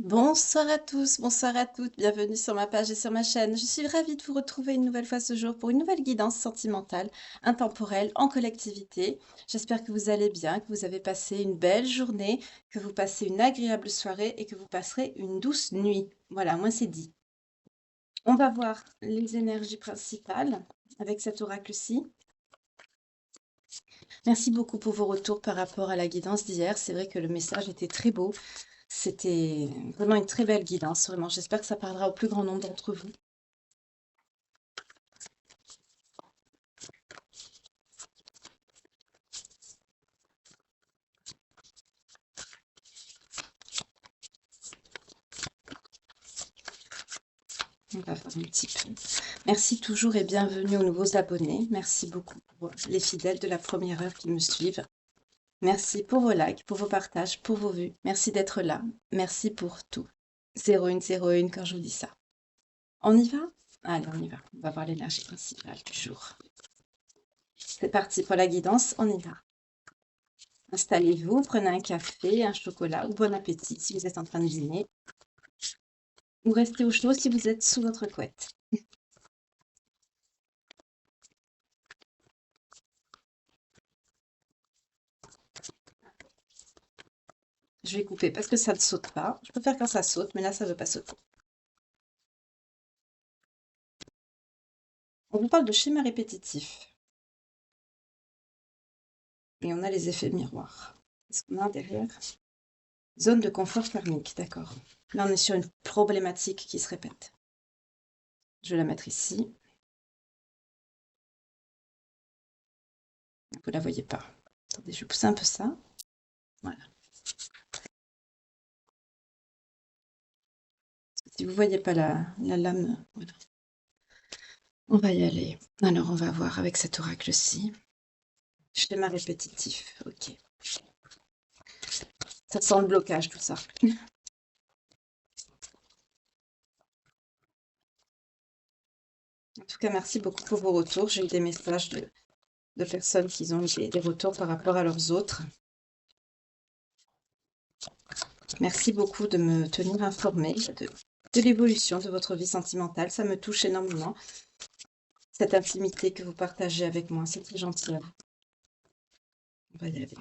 Bonsoir à tous, bonsoir à toutes, bienvenue sur ma page et sur ma chaîne. Je suis ravie de vous retrouver une nouvelle fois ce jour pour une nouvelle guidance sentimentale, intemporelle, en collectivité. J'espère que vous allez bien, que vous avez passé une belle journée, que vous passez une agréable soirée et que vous passerez une douce nuit. Voilà, moi c'est dit. On va voir les énergies principales avec cet oracle-ci. Merci beaucoup pour vos retours par rapport à la guidance d'hier. C'est vrai que le message était très beau. C'était vraiment une très belle guidance, vraiment. J'espère que ça parlera au plus grand nombre d'entre vous. On va faire un petit peu. Merci toujours et bienvenue aux nouveaux abonnés. Merci beaucoup pour les fidèles de la première heure qui me suivent. Merci pour vos likes, pour vos partages, pour vos vues. Merci d'être là. Merci pour tout. 0101 quand je vous dis ça. On y va? Allez, on y va. On va voir l'énergie principale du jour. C'est parti pour la guidance, on y va. Installez-vous, prenez un café, un chocolat ou bon appétit si vous êtes en train de dîner. Ou restez au chaud si vous êtes sous votre couette. Je vais couper parce que ça ne saute pas. Je peux faire quand ça saute, mais là, ça ne veut pas sauter. On vous parle de schéma répétitif. Et on a les effets miroirs. Qu'est-ce qu'on a derrière? Zone de confort karmique, d'accord. Là, on est sur une problématique qui se répète. Je vais la mettre ici. Vous ne la voyez pas. Attendez, je vais pousser un peu ça. Voilà. Si vous ne voyez pas la lame, voilà. On va y aller. Alors, on va voir avec cet oracle-ci. Schéma répétitif, ok. Ça sent le blocage, tout ça. En tout cas, merci beaucoup pour vos retours. J'ai eu des messages de personnes qui ont eu des retours par rapport à leurs autres. Merci beaucoup de me tenir informée de l'évolution de votre vie sentimentale. Ça me touche énormément. Cette intimité que vous partagez avec moi, c'est très gentil à vous. On va y aller.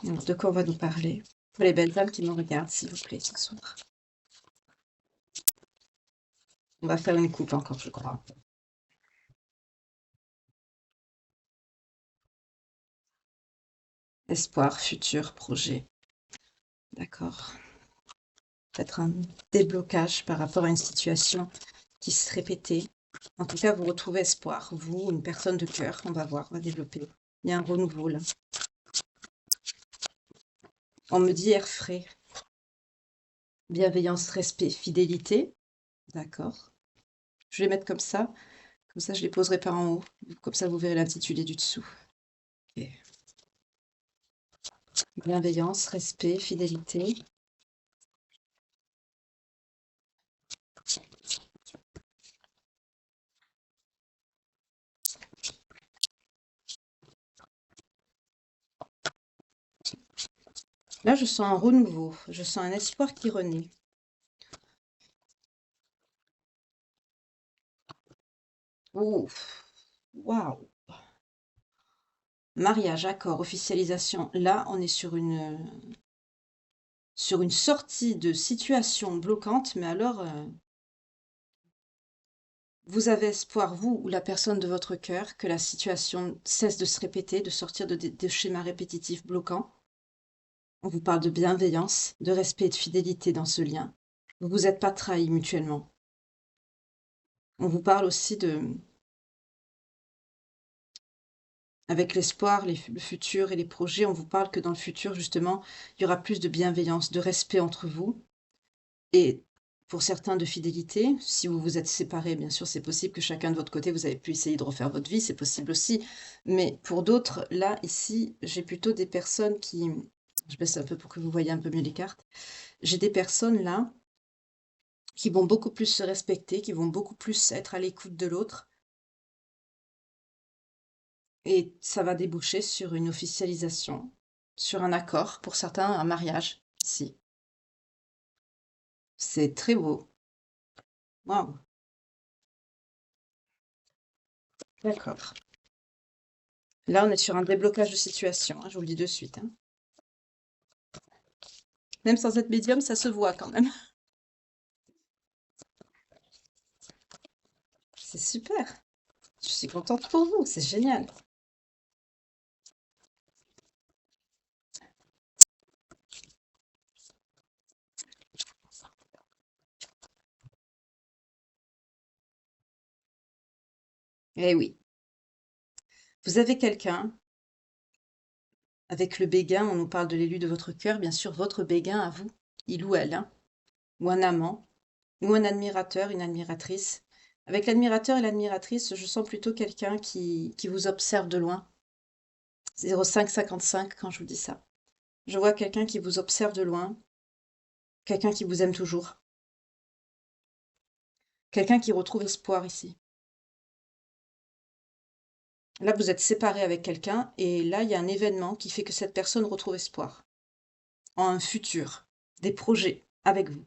Alors, de quoi on va nous parler? Pour les belles âmes qui me regardent, s'il vous plaît, ce soir. On va faire une coupe encore, je crois. Espoir, futur, projet. D'accord. Peut-être un déblocage par rapport à une situation qui se répétait. En tout cas, vous retrouvez espoir. Vous, une personne de cœur, on va voir, on va développer. Il y a un renouveau là. On me dit air frais. Bienveillance, respect, fidélité. D'accord. Je vais les mettre comme ça. Comme ça, je les poserai par en haut. Comme ça, vous verrez l'intitulé du dessous. Ok. Bienveillance, respect, fidélité. Là, je sens un renouveau. Je sens un espoir qui renaît. Ouf. Waouh. Mariage, accord, officialisation. Là, on est sur une sortie de situation bloquante, mais alors, vous avez espoir, vous ou la personne de votre cœur, que la situation cesse de se répéter, de sortir de schémas répétitifs bloquants. On vous parle de bienveillance, de respect et de fidélité dans ce lien. Vous vous êtes pas trahis mutuellement. On vous parle aussi avec l'espoir, le futur et les projets, on vous parle que dans le futur, justement, il y aura plus de bienveillance, de respect entre vous. Et pour certains, de fidélité. Si vous vous êtes séparés, bien sûr, c'est possible que chacun de votre côté, vous avez pu essayer de refaire votre vie, c'est possible aussi. Mais pour d'autres, là, ici, j'ai plutôt des personnes qui... Je baisse un peu pour que vous voyez un peu mieux les cartes. J'ai des personnes là qui vont beaucoup plus se respecter, qui vont beaucoup plus être à l'écoute de l'autre. Et ça va déboucher sur une officialisation, sur un accord, pour certains, un mariage, ici. C'est très beau. Waouh! D'accord. Là, on est sur un déblocage de situation, hein, je vous le dis de suite, hein. Même sans être médium, ça se voit quand même. C'est super. Je suis contente pour vous, c'est génial. Eh oui. Vous avez quelqu'un avec le béguin, on nous parle de l'élu de votre cœur, bien sûr, votre béguin à vous, il ou elle, hein, ou un amant, ou un admirateur, une admiratrice. Avec l'admirateur et l'admiratrice, je sens plutôt quelqu'un qui vous observe de loin. 0555 quand je vous dis ça. Je vois quelqu'un qui vous observe de loin, quelqu'un qui vous aime toujours, quelqu'un qui retrouve espoir ici. Là, vous êtes séparé avec quelqu'un et là, il y a un événement qui fait que cette personne retrouve espoir en un futur, des projets avec vous.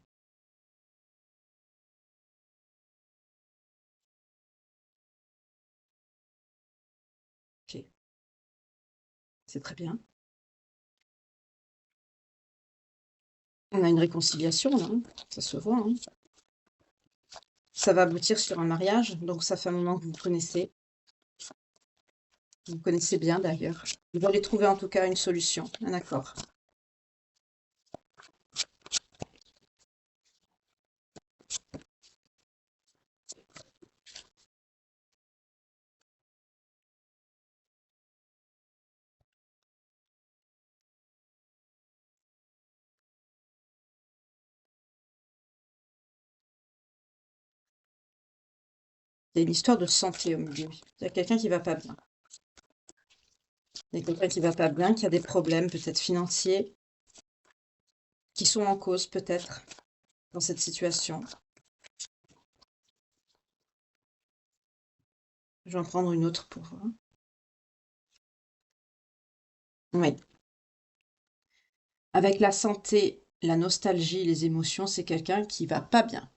Ok, c'est très bien. On a une réconciliation là, hein, ça se voit, hein. Ça va aboutir sur un mariage, donc ça fait un moment que vous vous connaissez. Vous vous connaissez bien d'ailleurs. Vous allez trouver en tout cas une solution, un accord. Il y a une histoire de santé au milieu. Il y a quelqu'un qui va pas bien. Il y a quelqu'un qui va pas bien, qui a des problèmes peut-être financiers, qui sont en cause peut-être dans cette situation. Je vais en prendre une autre pour vous. Oui. Avec la santé, la nostalgie, les émotions, c'est quelqu'un qui va pas bien.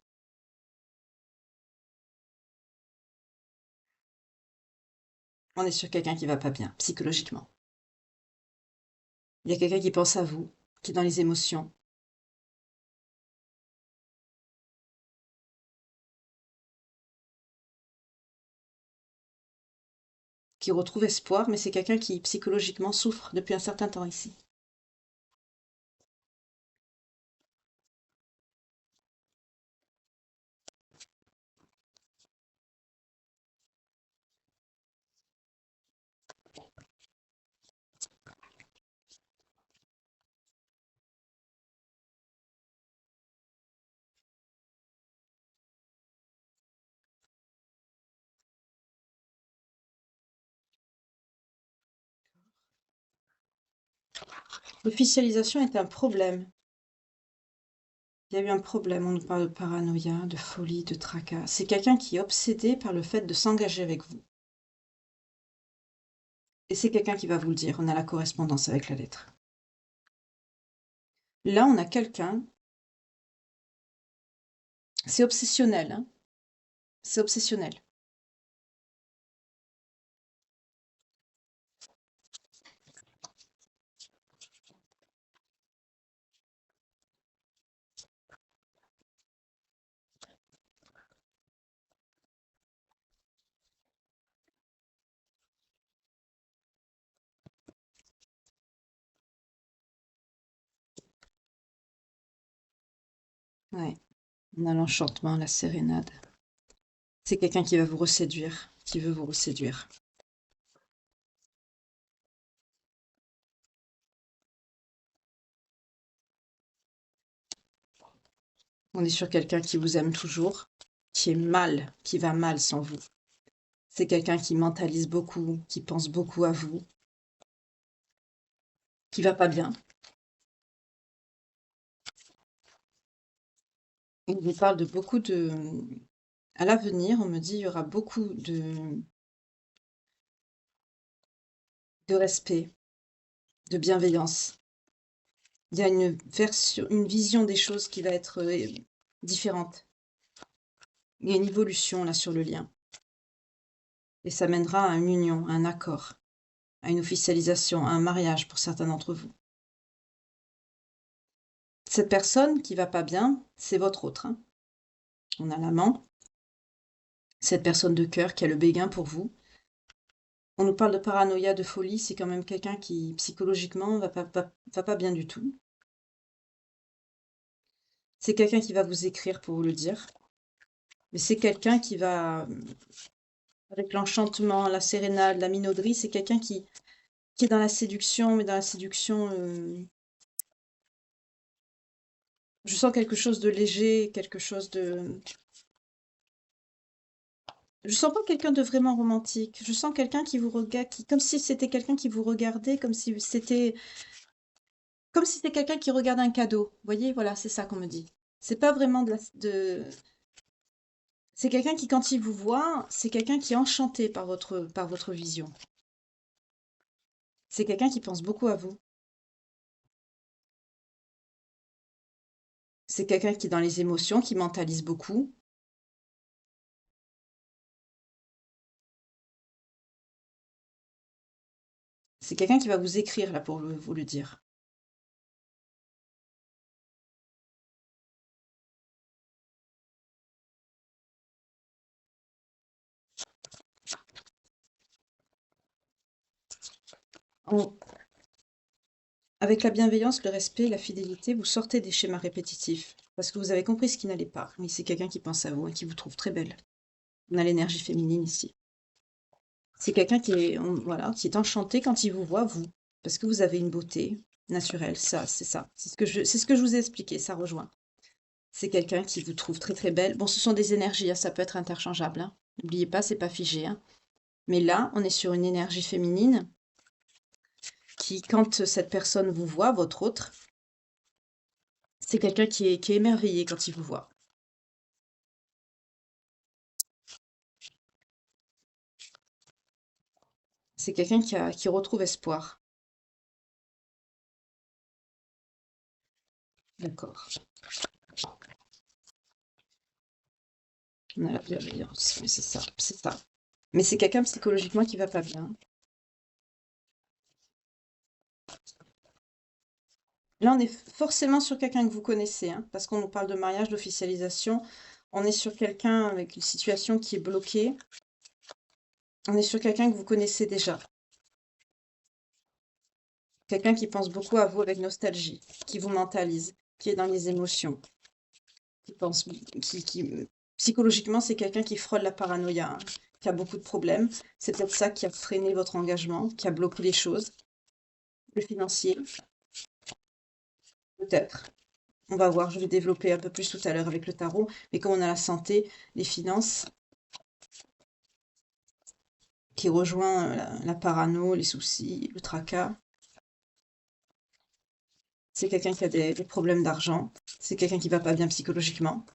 On est sur quelqu'un qui va pas bien, psychologiquement. Il y a quelqu'un qui pense à vous, qui est dans les émotions. Qui retrouve espoir, mais c'est quelqu'un qui psychologiquement souffre depuis un certain temps ici. L'officialisation est un problème. Il y a eu un problème, on nous parle de paranoïa, de folie, de tracas. C'est quelqu'un qui est obsédé par le fait de s'engager avec vous. Et c'est quelqu'un qui va vous le dire, on a la correspondance avec la lettre. Là, on a quelqu'un, c'est obsessionnel, hein, c'est obsessionnel. Ouais, on a l'enchantement, la sérénade. C'est quelqu'un qui va vous reséduire, qui veut vous reséduire. On est sur quelqu'un qui vous aime toujours, qui est mal, qui va mal sans vous. C'est quelqu'un qui mentalise beaucoup, qui pense beaucoup à vous, qui va pas bien. On vous parle de beaucoup de... À l'avenir, on me dit, il y aura beaucoup de respect, de bienveillance. Il y a une version, une vision des choses qui va être différente. Il y a une évolution là sur le lien. Et ça mènera à une union, à un accord, à une officialisation, à un mariage pour certains d'entre vous. Cette personne qui va pas bien, c'est votre autre, hein. On a l'amant, cette personne de cœur qui a le béguin pour vous. On nous parle de paranoïa, de folie, c'est quand même quelqu'un qui psychologiquement va pas bien du tout. C'est quelqu'un qui va vous écrire pour vous le dire. Mais c'est quelqu'un qui va, avec l'enchantement, la sérénade, la minauderie, c'est quelqu'un qui est dans la séduction, mais dans la séduction, je sens quelque chose de léger, quelque chose de... Je sens pas quelqu'un de vraiment romantique. Je sens quelqu'un qui vous regarde, comme si c'était quelqu'un qui vous regardait, comme si c'était quelqu'un qui regarde un cadeau. Vous voyez, voilà, c'est ça qu'on me dit. C'est pas vraiment c'est quelqu'un qui, quand il vous voit, c'est quelqu'un qui est enchanté par votre vision. C'est quelqu'un qui pense beaucoup à vous. C'est quelqu'un qui est dans les émotions, qui mentalise beaucoup. C'est quelqu'un qui va vous écrire là pour vous le dire. En- Avec la bienveillance, le respect, la fidélité, vous sortez des schémas répétitifs parce que vous avez compris ce qui n'allait pas. Mais c'est quelqu'un qui pense à vous et qui vous trouve très belle. On a l'énergie féminine ici. C'est quelqu'un voilà, qui est enchanté quand il vous voit, vous, parce que vous avez une beauté naturelle. Ça, c'est ça. C'est ce que je vous ai expliqué. Ça rejoint. C'est quelqu'un qui vous trouve très très belle. Bon, ce sont des énergies, hein, ça peut être interchangeable, hein. N'oubliez pas, c'est pas figé, hein. Mais là, on est sur une énergie féminine qui, quand cette personne vous voit, votre autre, c'est quelqu'un qui est émerveillé quand il vous voit. C'est quelqu'un qui retrouve espoir. D'accord. On a la bienveillance, mais c'est ça, c'est ça. Mais c'est quelqu'un psychologiquement qui va pas bien. Là, on est forcément sur quelqu'un que vous connaissez, hein, parce qu'on nous parle de mariage, d'officialisation. On est sur quelqu'un avec une situation qui est bloquée. On est sur quelqu'un que vous connaissez déjà. Quelqu'un qui pense beaucoup à vous avec nostalgie, qui vous mentalise, qui est dans les émotions, qui pense, psychologiquement, c'est quelqu'un qui frôle la paranoïa, hein, qui a beaucoup de problèmes. C'est peut-être ça qui a freiné votre engagement, qui a bloqué les choses. Le financier, peut-être. On va voir, je vais développer un peu plus tout à l'heure avec le tarot. Mais comme on a la santé, les finances, qui rejoint la parano, les soucis, le tracas. C'est quelqu'un qui a des problèmes d'argent. C'est quelqu'un qui va pas bien psychologiquement.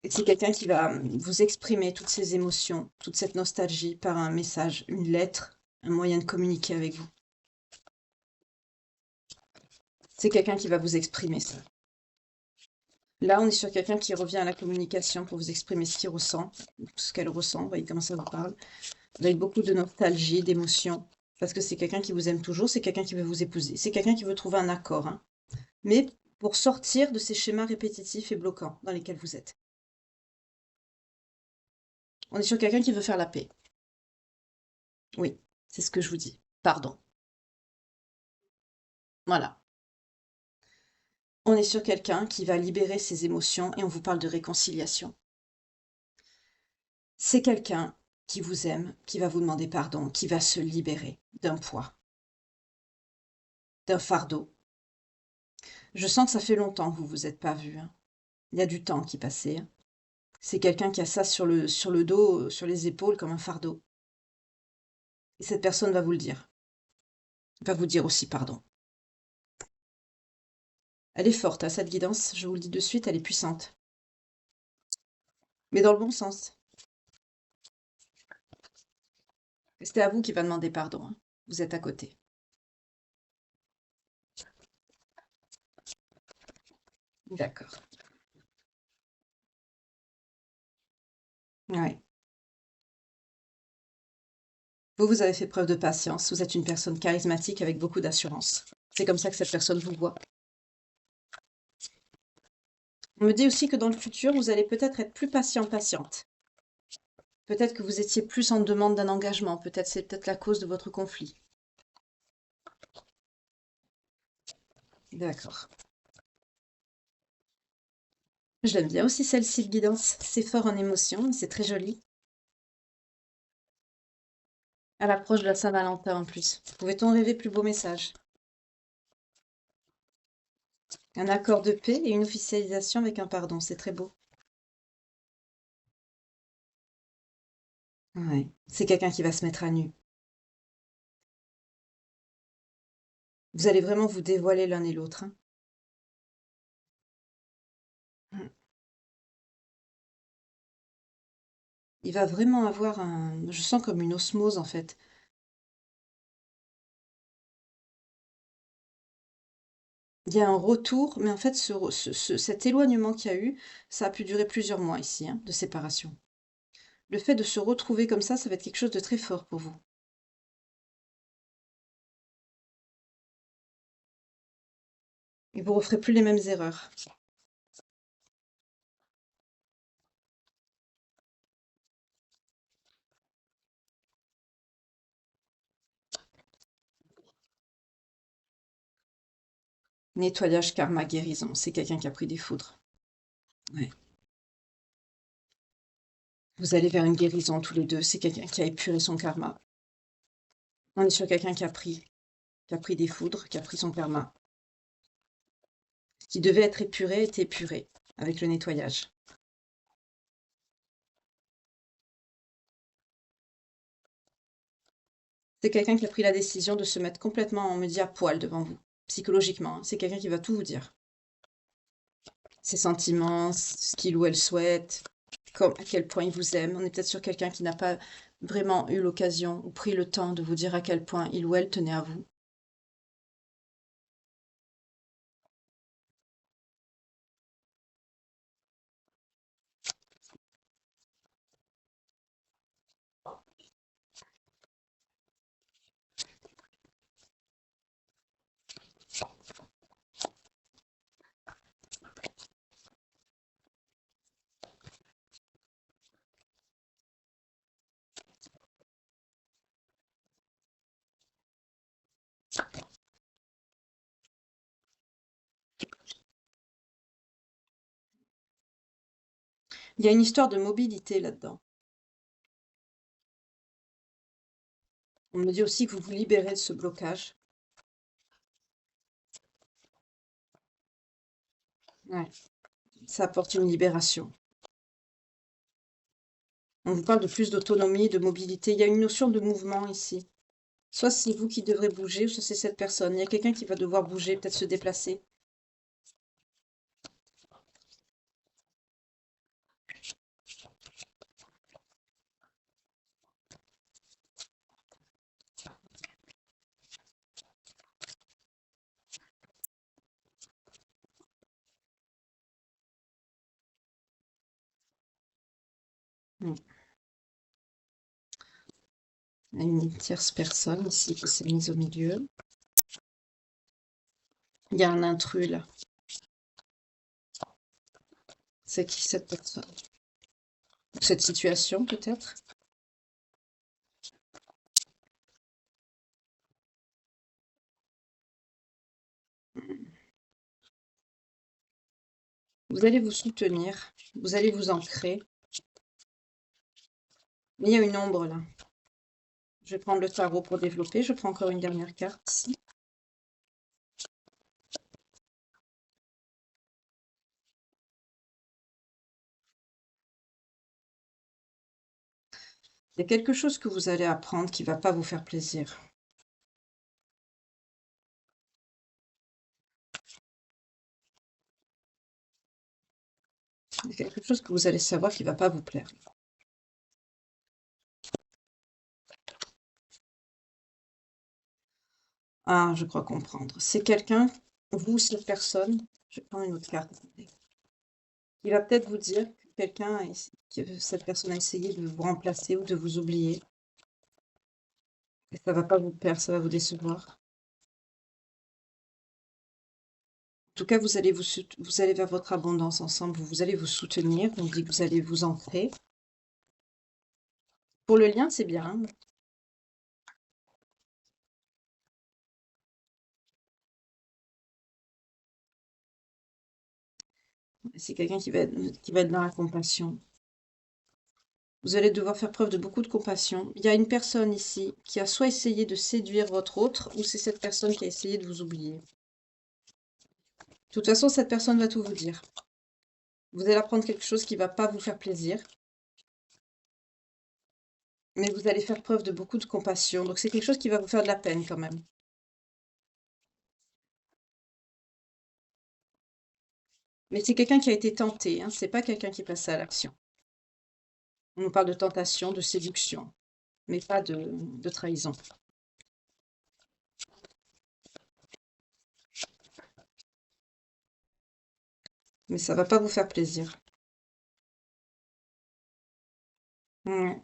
Et c'est quelqu'un qui va vous exprimer toutes ses émotions, toute cette nostalgie par un message, une lettre, un moyen de communiquer avec vous. C'est quelqu'un qui va vous exprimer ça. Là, on est sur quelqu'un qui revient à la communication pour vous exprimer ce qu'il ressent, ce qu'elle ressent. Vous voyez comment ça vous parle. Avec beaucoup de nostalgie, d'émotion. Parce que c'est quelqu'un qui vous aime toujours, c'est quelqu'un qui veut vous épouser. C'est quelqu'un qui veut trouver un accord, hein. Mais pour sortir de ces schémas répétitifs et bloquants dans lesquels vous êtes. On est sur quelqu'un qui veut faire la paix. Oui, c'est ce que je vous dis. Pardon. Voilà. On est sur quelqu'un qui va libérer ses émotions et on vous parle de réconciliation. C'est quelqu'un qui vous aime, qui va vous demander pardon, qui va se libérer d'un poids, d'un fardeau. Je sens que ça fait longtemps que vous vous êtes pas vus, hein. Il y a du temps qui passait, hein. C'est quelqu'un qui a ça sur le dos, sur les épaules comme un fardeau. Et cette personne va vous le dire. Va vous dire aussi pardon. Elle est forte, hein, cette guidance, je vous le dis de suite, elle est puissante. Mais dans le bon sens. C'était à vous qui va demander pardon, hein. Vous êtes à côté. D'accord. Ouais. Vous, vous avez fait preuve de patience. Vous êtes une personne charismatique avec beaucoup d'assurance. C'est comme ça que cette personne vous voit. On me dit aussi que dans le futur, vous allez peut-être être plus patient, patiente. Peut-être que vous étiez plus en demande d'un engagement. Peut-être c'est peut-être la cause de votre conflit. D'accord. Je l'aime bien aussi celle-ci de guidance. C'est fort en émotion, mais c'est très joli. À l'approche de la Saint-Valentin en plus. Pouvait-on rêver plus beau message? Un accord de paix et une officialisation avec un pardon. C'est très beau. Ouais. C'est quelqu'un qui va se mettre à nu. Vous allez vraiment vous dévoiler l'un et l'autre, hein. Mm. Il va vraiment avoir un... Je sens comme une osmose en fait. Il y a un retour, mais en fait, cet éloignement qu'il y a eu, ça a pu durer plusieurs mois ici, hein, de séparation. Le fait de se retrouver comme ça va être quelque chose de très fort pour vous. Et vous referez plus les mêmes erreurs. Nettoyage, karma, guérison. C'est quelqu'un qui a pris des foudres. Ouais. Vous allez vers une guérison tous les deux. C'est quelqu'un qui a épuré son karma. On est sur quelqu'un qui a pris des foudres, qui a pris son karma. Ce qui devait être épuré est épuré avec le nettoyage. C'est quelqu'un qui a pris la décision de se mettre complètement, on me dit, à poil devant vous, psychologiquement, hein. C'est quelqu'un qui va tout vous dire. Ses sentiments, ce qu'il ou elle souhaite, à quel point il vous aime. On est peut-être sur quelqu'un qui n'a pas vraiment eu l'occasion ou pris le temps de vous dire à quel point il ou elle tenait à vous. Il y a une histoire de mobilité là-dedans. On me dit aussi que vous vous libérez de ce blocage. Ouais, ça apporte une libération. On vous parle de plus d'autonomie, de mobilité. Il y a une notion de mouvement ici. Soit c'est vous qui devrez bouger, soit c'est cette personne. Il y a quelqu'un qui va devoir bouger, peut-être se déplacer. Mm. Il y a une tierce personne ici qui s'est mise au milieu. Il y a un intrus là. C'est qui cette personne? Cette situation peut-être? Vous allez vous soutenir, vous allez vous ancrer. Mais il y a une ombre là. Je vais prendre le tarot pour développer. Je prends encore une dernière carte ici. Il y a quelque chose que vous allez apprendre qui ne va pas vous faire plaisir. Il y a quelque chose que vous allez savoir qui ne va pas vous plaire. Ah, je crois comprendre. C'est quelqu'un, vous, cette personne, Je vais prendre une autre carte. Attendez. Il va peut-être vous dire que que cette personne a essayé de vous remplacer ou de vous oublier. Et ça va pas vous plaire, ça va vous décevoir. En tout cas, vous allez vers votre abondance ensemble, vous allez vous soutenir, on dit que vous allez vous ancrer. Pour le lien, c'est bien, hein. C'est quelqu'un qui va être dans la compassion. Vous allez devoir faire preuve de beaucoup de compassion. Il y a une personne ici qui a soit essayé de séduire votre autre, ou c'est cette personne qui a essayé de vous oublier. De toute façon, cette personne va tout vous dire. Vous allez apprendre quelque chose qui va pas vous faire plaisir, mais vous allez faire preuve de beaucoup de compassion. Donc c'est quelque chose qui va vous faire de la peine quand même. Mais c'est quelqu'un qui a été tenté, hein. C'est pas quelqu'un qui est passé à l'action. On nous parle de tentation, de séduction, mais pas de trahison. Mais ça va pas vous faire plaisir. Ouais.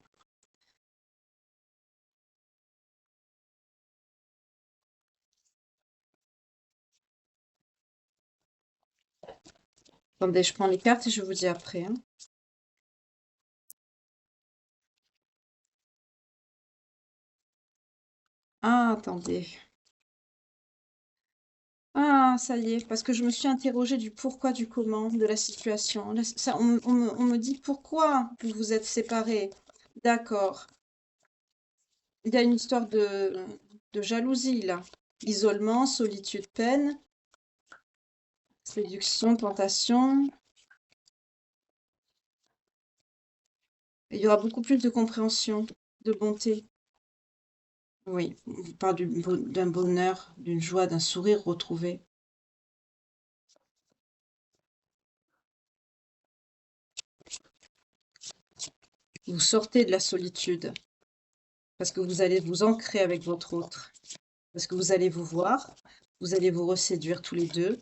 Attendez, je prends les cartes et je vous dis après, hein. Ah, attendez. Ah, ça y est, parce que je me suis interrogée du pourquoi, du comment, de la situation. Là, on me dit pourquoi vous vous êtes séparés. D'accord. Il y a une histoire de jalousie, là. Isolement, solitude, peine, séduction, tentation. Et il y aura beaucoup plus de compréhension, de bonté. Oui, on vous parle d'un bonheur, d'une joie, d'un sourire retrouvé. Vous sortez de la solitude parce que vous allez vous ancrer avec votre autre, parce que vous allez vous voir, vous allez vous reséduire tous les deux.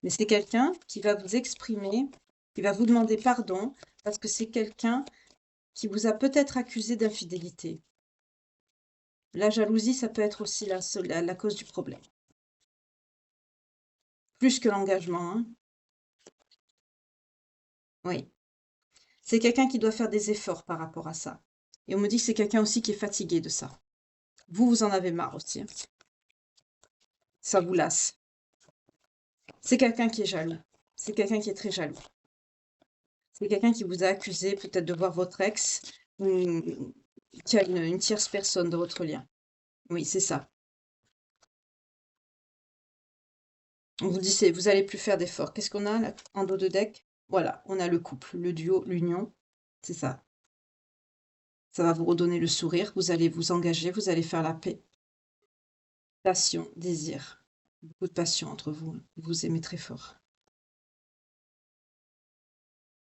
Mais c'est quelqu'un qui va vous exprimer, qui va vous demander pardon parce que c'est quelqu'un qui vous a peut-être accusé d'infidélité. La jalousie, ça peut être aussi la cause du problème. Plus que l'engagement, hein. Oui. C'est quelqu'un qui doit faire des efforts par rapport à ça. Et on me dit que c'est quelqu'un aussi qui est fatigué de ça. Vous, vous en avez marre aussi, hein. Ça vous lasse. C'est quelqu'un qui est jaloux. C'est quelqu'un qui est très jaloux. C'est quelqu'un qui vous a accusé peut-être de voir votre ex ou qui a une tierce personne dans votre lien. Oui, c'est ça. On vous dit, vous allez plus faire d'efforts. Qu'est-ce qu'on a là, en dos de deck? Voilà, on a le couple, le duo, l'union. C'est ça. Ça va vous redonner le sourire. Vous allez vous engager, vous allez faire la paix. Passion, désir. Beaucoup de passion entre vous, hein. Vous vous aimez très fort.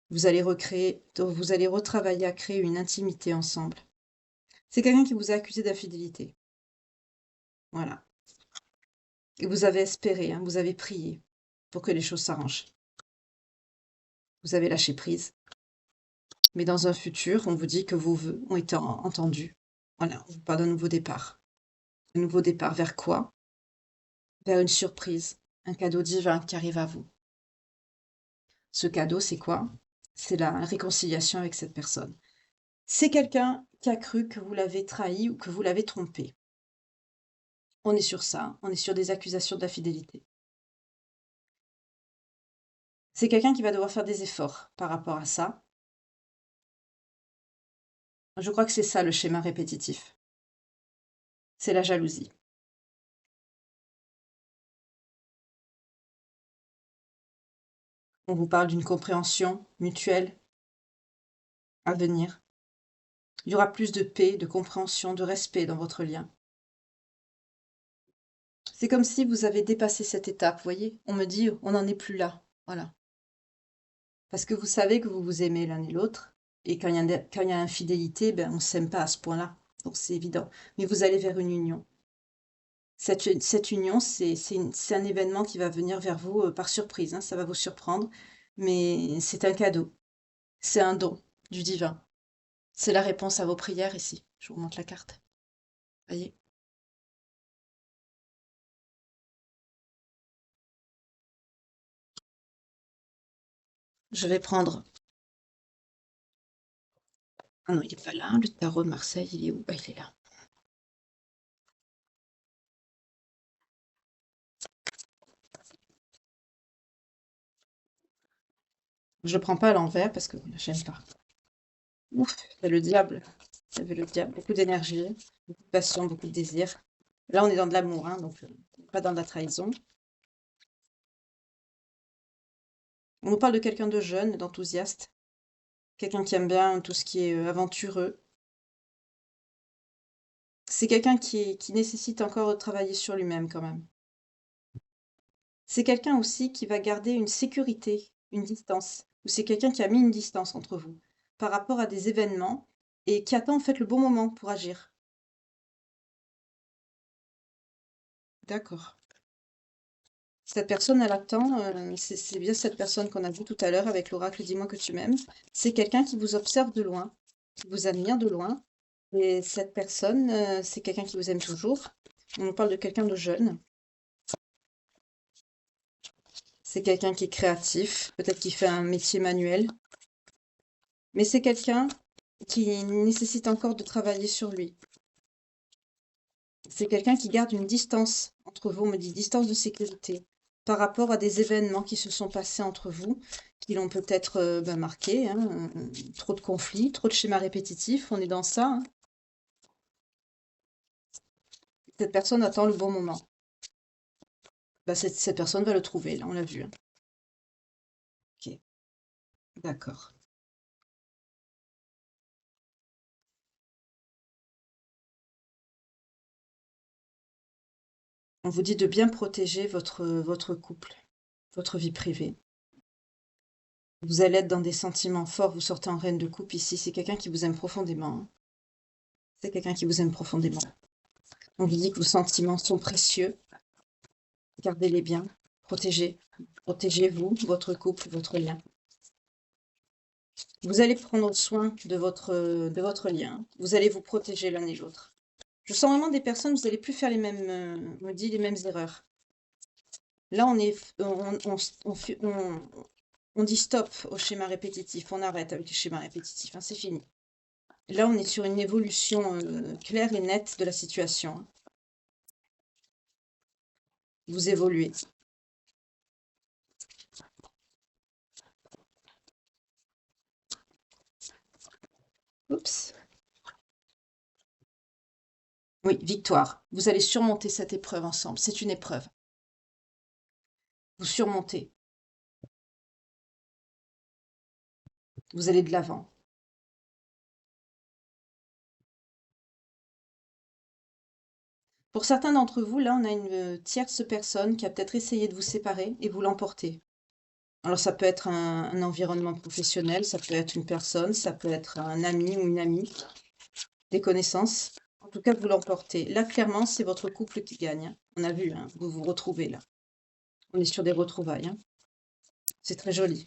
Vous allez vous allez retravailler à créer une intimité ensemble. C'est quelqu'un qui vous a accusé d'infidélité. Voilà. Et vous avez espéré, hein, vous avez prié pour que les choses s'arrangent. Vous avez lâché prise. Mais dans un futur, on vous dit que vos vœux ont été entendus. Voilà, on vous parle d'un nouveau départ. Un nouveau départ vers quoi? Vers une surprise, un cadeau divin qui arrive à vous. Ce cadeau, c'est quoi? C'est la réconciliation avec cette personne. C'est quelqu'un qui a cru que vous l'avez trahi ou que vous l'avez trompé. On est sur ça, hein. On est sur des accusations d'infidélité. C'est quelqu'un qui va devoir faire des efforts par rapport à ça. Je crois que c'est ça le schéma répétitif. C'est la jalousie. On vous parle d'une compréhension mutuelle à venir. Il y aura plus de paix, de compréhension, de respect dans votre lien. C'est comme si vous avez dépassé cette étape, vous voyez? On me dit, on n'en est plus là. Voilà. Parce que vous savez que vous vous aimez l'un et l'autre. Et quand il y a infidélité, ben, on ne s'aime pas à ce point-là. Donc c'est évident. Mais vous allez vers une union. Cette union, c'est un événement qui va venir vers vous, par surprise, hein, ça va vous surprendre, mais c'est un cadeau, c'est un don du divin. C'est la réponse à vos prières ici. Je vous montre la carte. Voyez? Je vais prendre ah non, il est pas là, le tarot de Marseille, il est où? Ah, il est là. Je prends pas à l'envers parce que voilà, j'aime pas. Ouf, c'est le diable. Il y avait le diable, beaucoup d'énergie, beaucoup de passion, beaucoup de désir. Là, on est dans de l'amour, hein, donc pas dans de la trahison. On nous parle de quelqu'un de jeune, d'enthousiaste, quelqu'un qui aime bien tout ce qui est aventureux. C'est quelqu'un qui nécessite encore de travailler sur lui-même quand même. C'est quelqu'un aussi qui va garder une sécurité, une distance, ou c'est quelqu'un qui a mis une distance entre vous par rapport à des événements et qui attend en fait le bon moment pour agir. D'accord. Cette personne, elle attend, c'est bien cette personne qu'on a vue tout à l'heure avec l'oracle «Dis-moi que tu m'aimes». C'est quelqu'un qui vous observe de loin, qui vous admire de loin et cette personne, c'est quelqu'un qui vous aime toujours. On nous parle de quelqu'un de jeune. C'est quelqu'un qui est créatif, peut-être qui fait un métier manuel, mais c'est quelqu'un qui nécessite encore de travailler sur lui. C'est quelqu'un qui garde une distance entre vous, on me dit distance de sécurité, par rapport à des événements qui se sont passés entre vous, qui l'ont peut-être marqué, hein, trop de conflits, trop de schémas répétitifs, on est dans ça, hein. Cette personne attend le bon moment. Bah, cette personne va le trouver, là, on l'a vu, hein. Ok, d'accord. On vous dit de bien protéger votre couple, votre vie privée. Vous allez être dans des sentiments forts, vous sortez en reine de coupe ici, c'est quelqu'un qui vous aime profondément, hein. C'est quelqu'un qui vous aime profondément. On vous dit que vos sentiments sont précieux, gardez-les bien, protégez, protégez-vous, votre couple, votre lien. Vous allez prendre soin de votre lien, vous allez vous protéger l'un et l'autre. Je sens vraiment des personnes, vous n'allez plus faire les mêmes, on me dit les mêmes erreurs. Là, on dit stop au schéma répétitif, on arrête avec les schémas répétitifs, hein, c'est fini. Là, on est sur une évolution claire et nette de la situation, hein. Vous évoluez. Oups. Oui, victoire. Vous allez surmonter cette épreuve ensemble. C'est une épreuve. Vous surmontez. Vous allez de l'avant. Pour certains d'entre vous, là, on a une tierce personne qui a peut-être essayé de vous séparer et vous l'emporter. Alors, ça peut être un environnement professionnel, ça peut être une personne, ça peut être un ami ou une amie, des connaissances. En tout cas, vous l'emportez. Là, clairement, c'est votre couple qui gagne, hein. On a vu, hein, vous vous retrouvez là. On est sur des retrouvailles, hein. C'est très joli.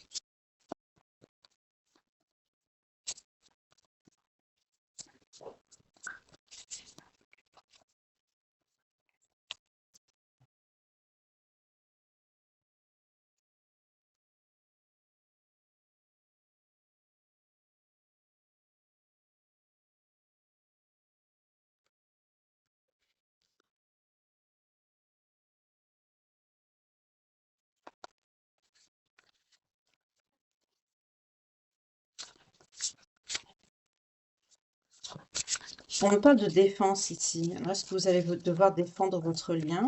On me parle de défense ici. Alors, est-ce que vous allez devoir défendre votre lien?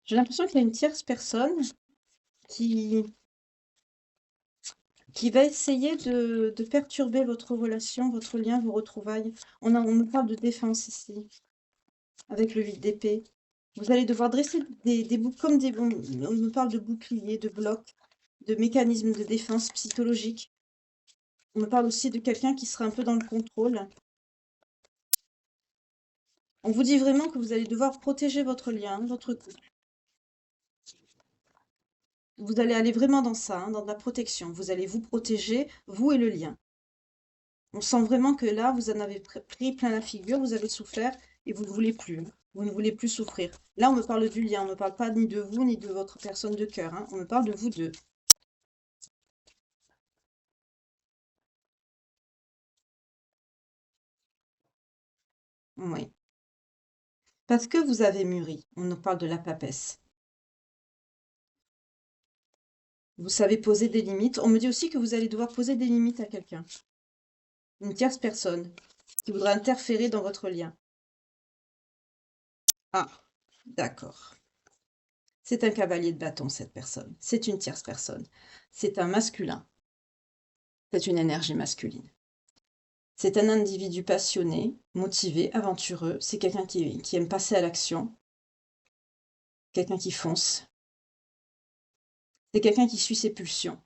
J'ai l'impression qu'il y a une tierce personne qui, qui va essayer de perturber votre relation, votre lien, vos retrouvailles. On me parle de défense ici, avec le 8 d'épée. Vous allez devoir dresser comme des... On me parle de boucliers, de blocs, de mécanismes de défense psychologique. On me parle aussi de quelqu'un qui sera un peu dans le contrôle. On vous dit vraiment que vous allez devoir protéger votre lien, votre couple. Vous allez aller vraiment dans ça, hein, dans de la protection. Vous allez vous protéger, vous et le lien. On sent vraiment que là, vous en avez pris plein la figure, vous avez souffert et vous ne voulez plus, hein. Vous ne voulez plus souffrir. Là, on me parle du lien, on ne me parle pas ni de vous, ni de votre personne de cœur, hein. On me parle de vous deux. Oui. Parce que vous avez mûri. On nous parle de la papesse. Vous savez poser des limites. On me dit aussi que vous allez devoir poser des limites à quelqu'un. Une tierce personne qui voudra interférer dans votre lien. Ah, d'accord. C'est un cavalier de bâton, cette personne. C'est une tierce personne. C'est un masculin. C'est une énergie masculine. C'est un individu passionné, motivé, aventureux. C'est quelqu'un qui aime passer à l'action. Quelqu'un qui fonce. C'est quelqu'un qui suit ses pulsions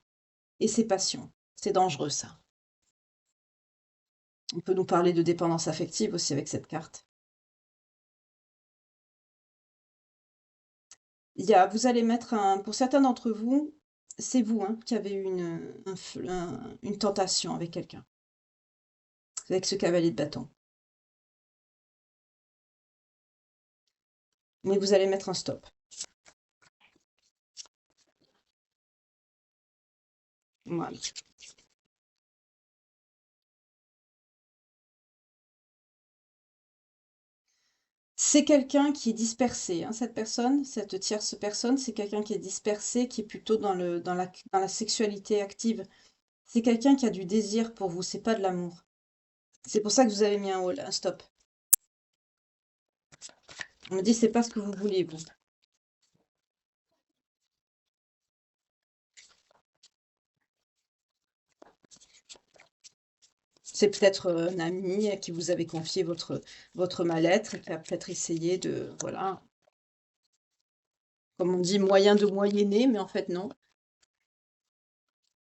et ses passions. C'est dangereux, ça. On peut nous parler de dépendance affective aussi avec cette carte. Vous allez mettre pour certains d'entre vous, c'est vous, hein, qui avez eu une tentation avec quelqu'un, avec ce cavalier de bâton. Mais vous allez mettre un stop. Voilà. C'est quelqu'un qui est dispersé, hein, cette personne, cette tierce personne, c'est quelqu'un qui est dispersé, qui est plutôt dans la sexualité active. C'est quelqu'un qui a du désir pour vous, c'est pas de l'amour. C'est pour ça que vous avez mis un stop. On me dit c'est pas ce que vous voulez, vous. C'est peut-être un ami à qui vous avez confié votre mal-être et qui a peut-être essayé de, voilà, comme on dit, moyen de moyenner, mais en fait non.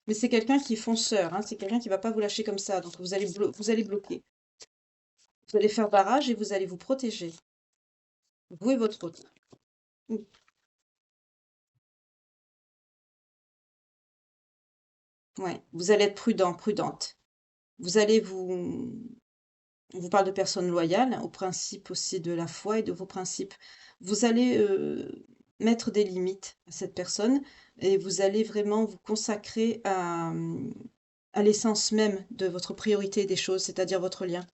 Mais c'est quelqu'un qui est fonceur, hein, c'est quelqu'un qui va pas vous lâcher comme ça, donc vous allez bloquer. Vous allez faire barrage et vous allez vous protéger, vous et votre autre. Mm. Ouais, vous allez être prudent, prudente. Vous allez on vous parle de personnes loyales, au principe aussi de la foi et de vos principes. Vous allez mettre des limites à cette personne et vous allez vraiment vous consacrer à l'essence même de votre priorité des choses, c'est-à-dire votre lien.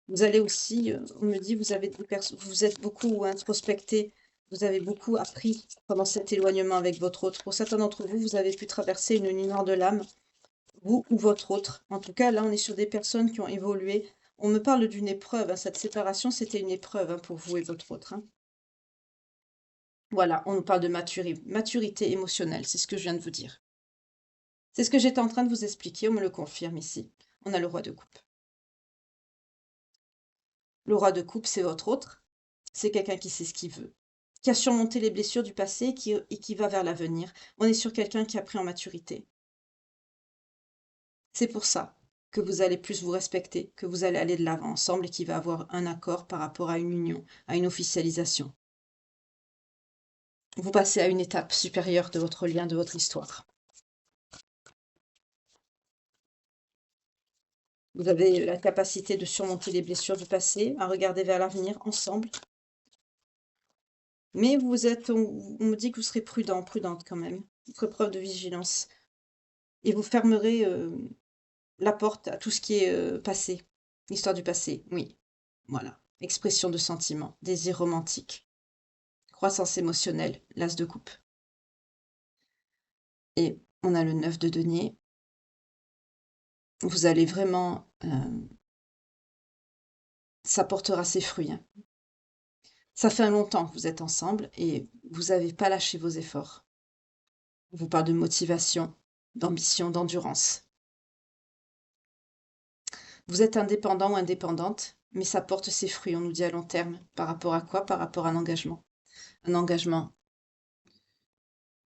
Vous allez aussi, on me dit, vous êtes beaucoup introspecté, vous avez beaucoup appris pendant cet éloignement avec votre autre. Pour certains d'entre vous, vous avez pu traverser une nuit noire de l'âme, vous ou votre autre. En tout cas, là, on est sur des personnes qui ont évolué. On me parle d'une épreuve, hein. Cette séparation, c'était une épreuve, hein, pour vous et votre autre, hein. Voilà, on nous parle de maturité émotionnelle, c'est ce que je viens de vous dire. C'est ce que j'étais en train de vous expliquer, on me le confirme ici. On a le roi de coupe. Le roi de coupe, c'est votre autre. C'est quelqu'un qui sait ce qu'il veut, qui a surmonté les blessures du passé et qui va vers l'avenir. On est sur quelqu'un qui a pris en maturité. C'est pour ça que vous allez plus vous respecter, que vous allez aller de l'avant ensemble et qu'il va avoir un accord par rapport à une union, à une officialisation. Vous passez à une étape supérieure de votre lien, de votre histoire. Vous avez la capacité de surmonter les blessures du passé, à regarder vers l'avenir ensemble. Mais on me dit que vous serez prudent, prudente quand même. Vous ferez preuve de vigilance. Et vous fermerez la porte à tout ce qui est passé. L'histoire du passé, oui. Voilà. Expression de sentiments, désir romantique, croissance émotionnelle, l'as de coupe. Et on a le 9 de denier. Vous allez vraiment... ça portera ses fruits, hein. Ça fait un longtemps que vous êtes ensemble et vous n'avez pas lâché vos efforts. On vous parle de motivation, d'ambition, d'endurance. Vous êtes indépendant ou indépendante, mais ça porte ses fruits, on nous dit à long terme. Par rapport à quoi? Par rapport à un engagement. Un engagement,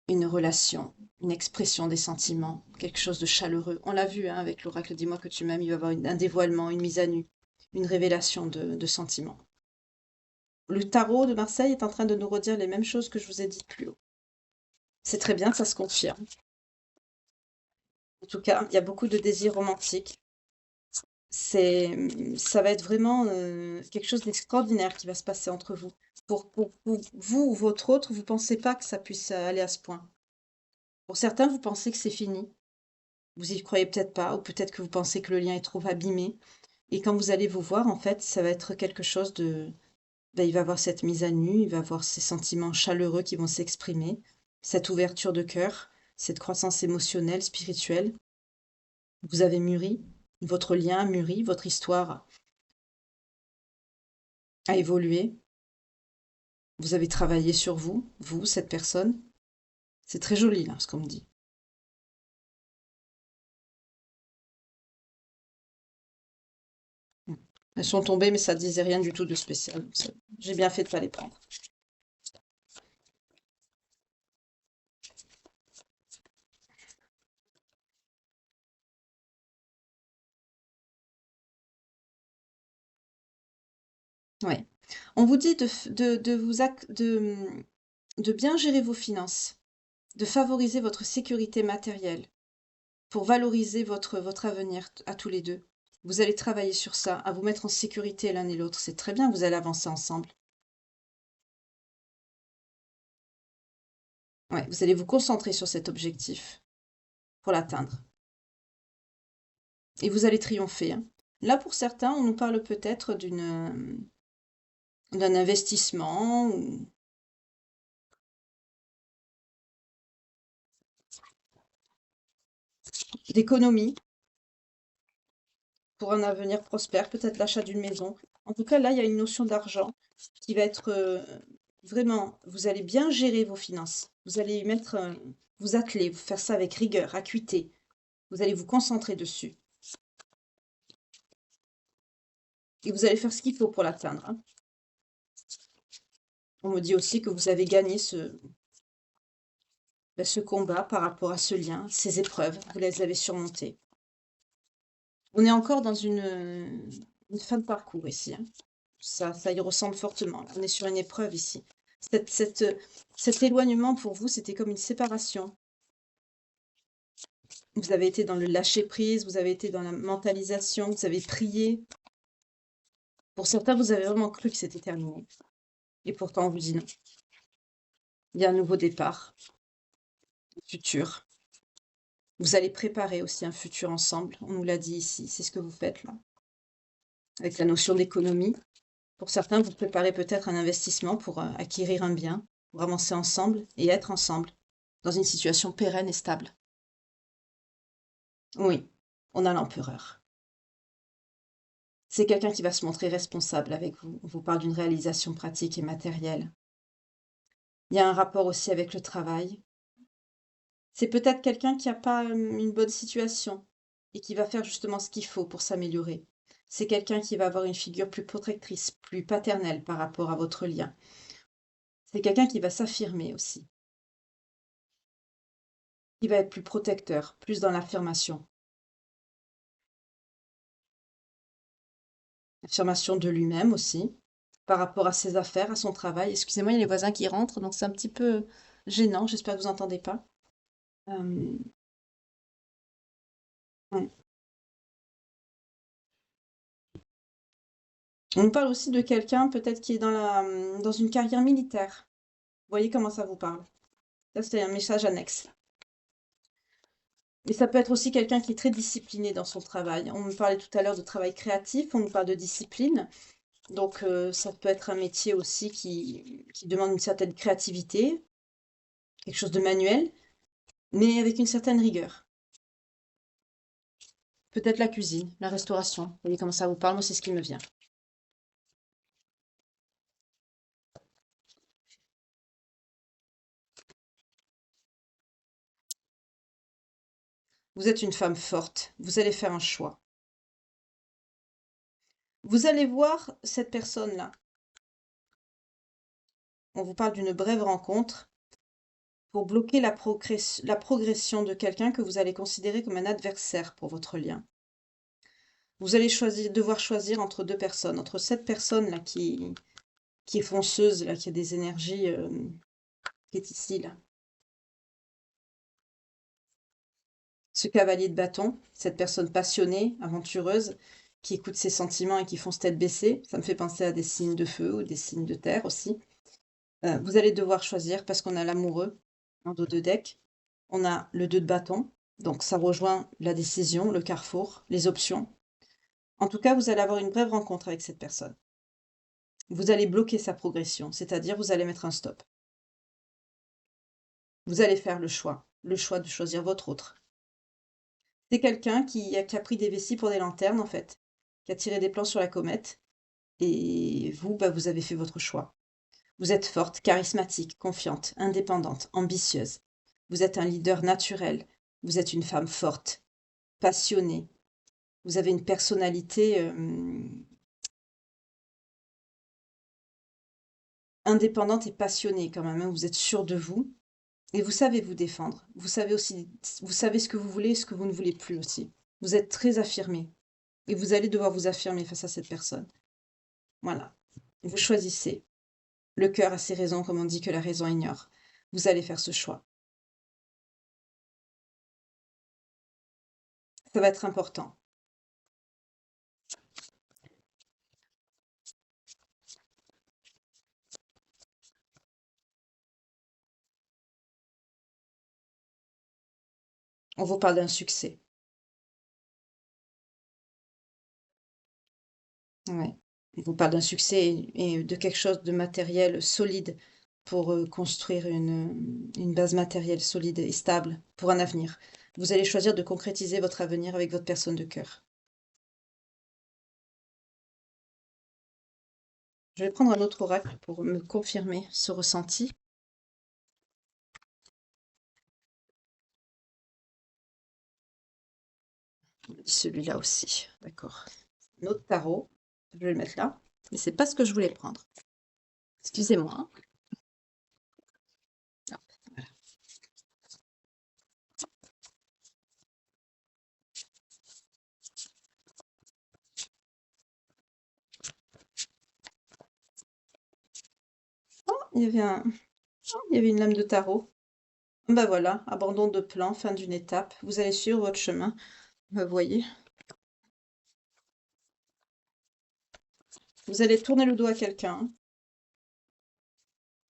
une relation, une expression des sentiments, quelque chose de chaleureux. On l'a vu, hein, avec l'oracle Dis-moi que tu m'aimes, il va y avoir un dévoilement, une mise à nu, une révélation de sentiments. le tarot de Marseille est en train de nous redire les mêmes choses que je vous ai dites plus haut. C'est très bien, ça se confirme. En tout cas, il y a beaucoup de désirs romantiques. Ça va être vraiment quelque chose d'extraordinaire qui va se passer entre vous. Pour vous ou votre autre, vous pensez pas que ça puisse aller à ce point. Pour certains, vous pensez que c'est fini. Vous y croyez peut-être pas, ou peut-être que vous pensez que le lien est trop abîmé. Et quand vous allez vous voir, en fait, ça va être quelque chose de... Ben, il va avoir cette mise à nu, il va avoir ces sentiments chaleureux qui vont s'exprimer, cette ouverture de cœur, cette croissance émotionnelle, spirituelle. Vous avez mûri, votre lien a mûri, votre histoire a évolué. Vous avez travaillé sur vous, cette personne. C'est très joli, là, ce qu'on me dit. Mm. Elles sont tombées, mais ça disait rien du tout de spécial. J'ai bien fait de pas les prendre. Ouais. On vous dit de bien gérer vos finances, de favoriser votre sécurité matérielle pour valoriser votre avenir à tous les deux. Vous allez travailler sur ça, à vous mettre en sécurité l'un et l'autre. C'est très bien, vous allez avancer ensemble. Ouais, vous allez vous concentrer sur cet objectif pour l'atteindre. Et vous allez triompher, hein. Là, pour certains, on nous parle peut-être d'un investissement ou d'économie pour un avenir prospère, peut-être l'achat d'une maison. En tout cas, là, il y a une notion d'argent qui va être vraiment, vous allez bien gérer vos finances. Vous allez y mettre, vous atteler, vous faire ça avec rigueur, acuité. Vous allez vous concentrer dessus. Et vous allez faire ce qu'il faut pour l'atteindre, hein. On me dit aussi que vous avez gagné ce combat par rapport à ce lien, ces épreuves, vous les avez surmontées. On est encore dans une fin de parcours ici, hein. Ça y ressemble fortement. On est sur une épreuve ici. Cet éloignement pour vous, c'était comme une séparation. Vous avez été dans le lâcher-prise, vous avez été dans la mentalisation, vous avez prié. Pour certains, vous avez vraiment cru que c'était terminé. Et pourtant, on vous dit non. Il y a un nouveau départ, un futur. Vous allez préparer aussi un futur ensemble. On nous l'a dit ici. C'est ce que vous faites là. Avec la notion d'économie. Pour certains, vous préparez peut-être un investissement pour acquérir un bien, pour avancer ensemble et être ensemble dans une situation pérenne et stable. Oui, on a l'empereur. C'est quelqu'un qui va se montrer responsable avec vous. On vous parle d'une réalisation pratique et matérielle. Il y a un rapport aussi avec le travail. C'est peut-être quelqu'un qui n'a pas une bonne situation et qui va faire justement ce qu'il faut pour s'améliorer. C'est quelqu'un qui va avoir une figure plus protectrice, plus paternelle par rapport à votre lien. C'est quelqu'un qui va s'affirmer aussi, qui va être plus protecteur, plus dans l'affirmation. Affirmation de lui-même aussi, par rapport à ses affaires, à son travail. Excusez-moi, il y a les voisins qui rentrent, donc c'est un petit peu gênant. J'espère que vous n'entendez pas. Euh, ouais. On nous parle aussi de quelqu'un peut-être qui est dans une carrière militaire. Vous voyez comment ça vous parle? Ça, c'est un message annexe. Mais ça peut être aussi quelqu'un qui est très discipliné dans son travail. On me parlait tout à l'heure de travail créatif, on nous parle de discipline. Donc, ça peut être un métier aussi qui demande une certaine créativité, quelque chose de manuel, mais avec une certaine rigueur. Peut-être la cuisine, la restauration. Vous voyez comment ça vous parle? Moi, c'est ce qui me vient. Vous êtes une femme forte, vous allez faire un choix. Vous allez voir cette personne-là. On vous parle d'une brève rencontre pour bloquer la progression de quelqu'un que vous allez considérer comme un adversaire pour votre lien. Vous allez devoir choisir entre deux personnes, entre cette personne-là qui qui est fonceuse, là, qui a des énergies, qui est ici, là. Ce cavalier de bâton, cette personne passionnée, aventureuse, qui écoute ses sentiments et qui fonce tête baissée, ça me fait penser à des signes de feu ou des signes de terre aussi. Vous allez devoir choisir parce qu'on a l'amoureux en dos de deck, on a le 2 de bâton, donc ça rejoint la décision, le carrefour, les options. En tout cas, vous allez avoir une brève rencontre avec cette personne. Vous allez bloquer sa progression, c'est-à-dire vous allez mettre un stop. Vous allez faire le choix de choisir votre autre. C'est quelqu'un qui a pris des vessies pour des lanternes, en fait, qui a tiré des plans sur la comète, et vous, bah, vous avez fait votre choix. Vous êtes forte, charismatique, confiante, indépendante, ambitieuse. Vous êtes un leader naturel. Vous êtes une femme forte, passionnée. Vous avez une personnalité indépendante et passionnée quand même, hein. Vous êtes sûre de vous et vous savez vous défendre. Vous savez aussi, vous savez ce que vous voulez et ce que vous ne voulez plus aussi. Vous êtes très affirmée et vous allez devoir vous affirmer face à cette personne. Voilà. Vous choisissez. Le cœur a ses raisons, comme on dit que la raison ignore. Vous allez faire ce choix. Ça va être important. On vous parle d'un succès. Ouais. On vous parle d'un succès et de quelque chose de matériel solide pour construire une base matérielle solide et stable pour un avenir. Vous allez choisir de concrétiser votre avenir avec votre personne de cœur. Je vais prendre un autre oracle pour me confirmer ce ressenti. Celui-là aussi, d'accord. Un autre tarot, je vais le mettre là, mais c'est pas ce que je voulais prendre. Excusez-moi. Hop, voilà. Oh, il y avait une lame de tarot. Bah voilà, abandon de plan, fin d'une étape. Vous allez suivre votre chemin. Vous voyez. Vous allez tourner le dos à quelqu'un.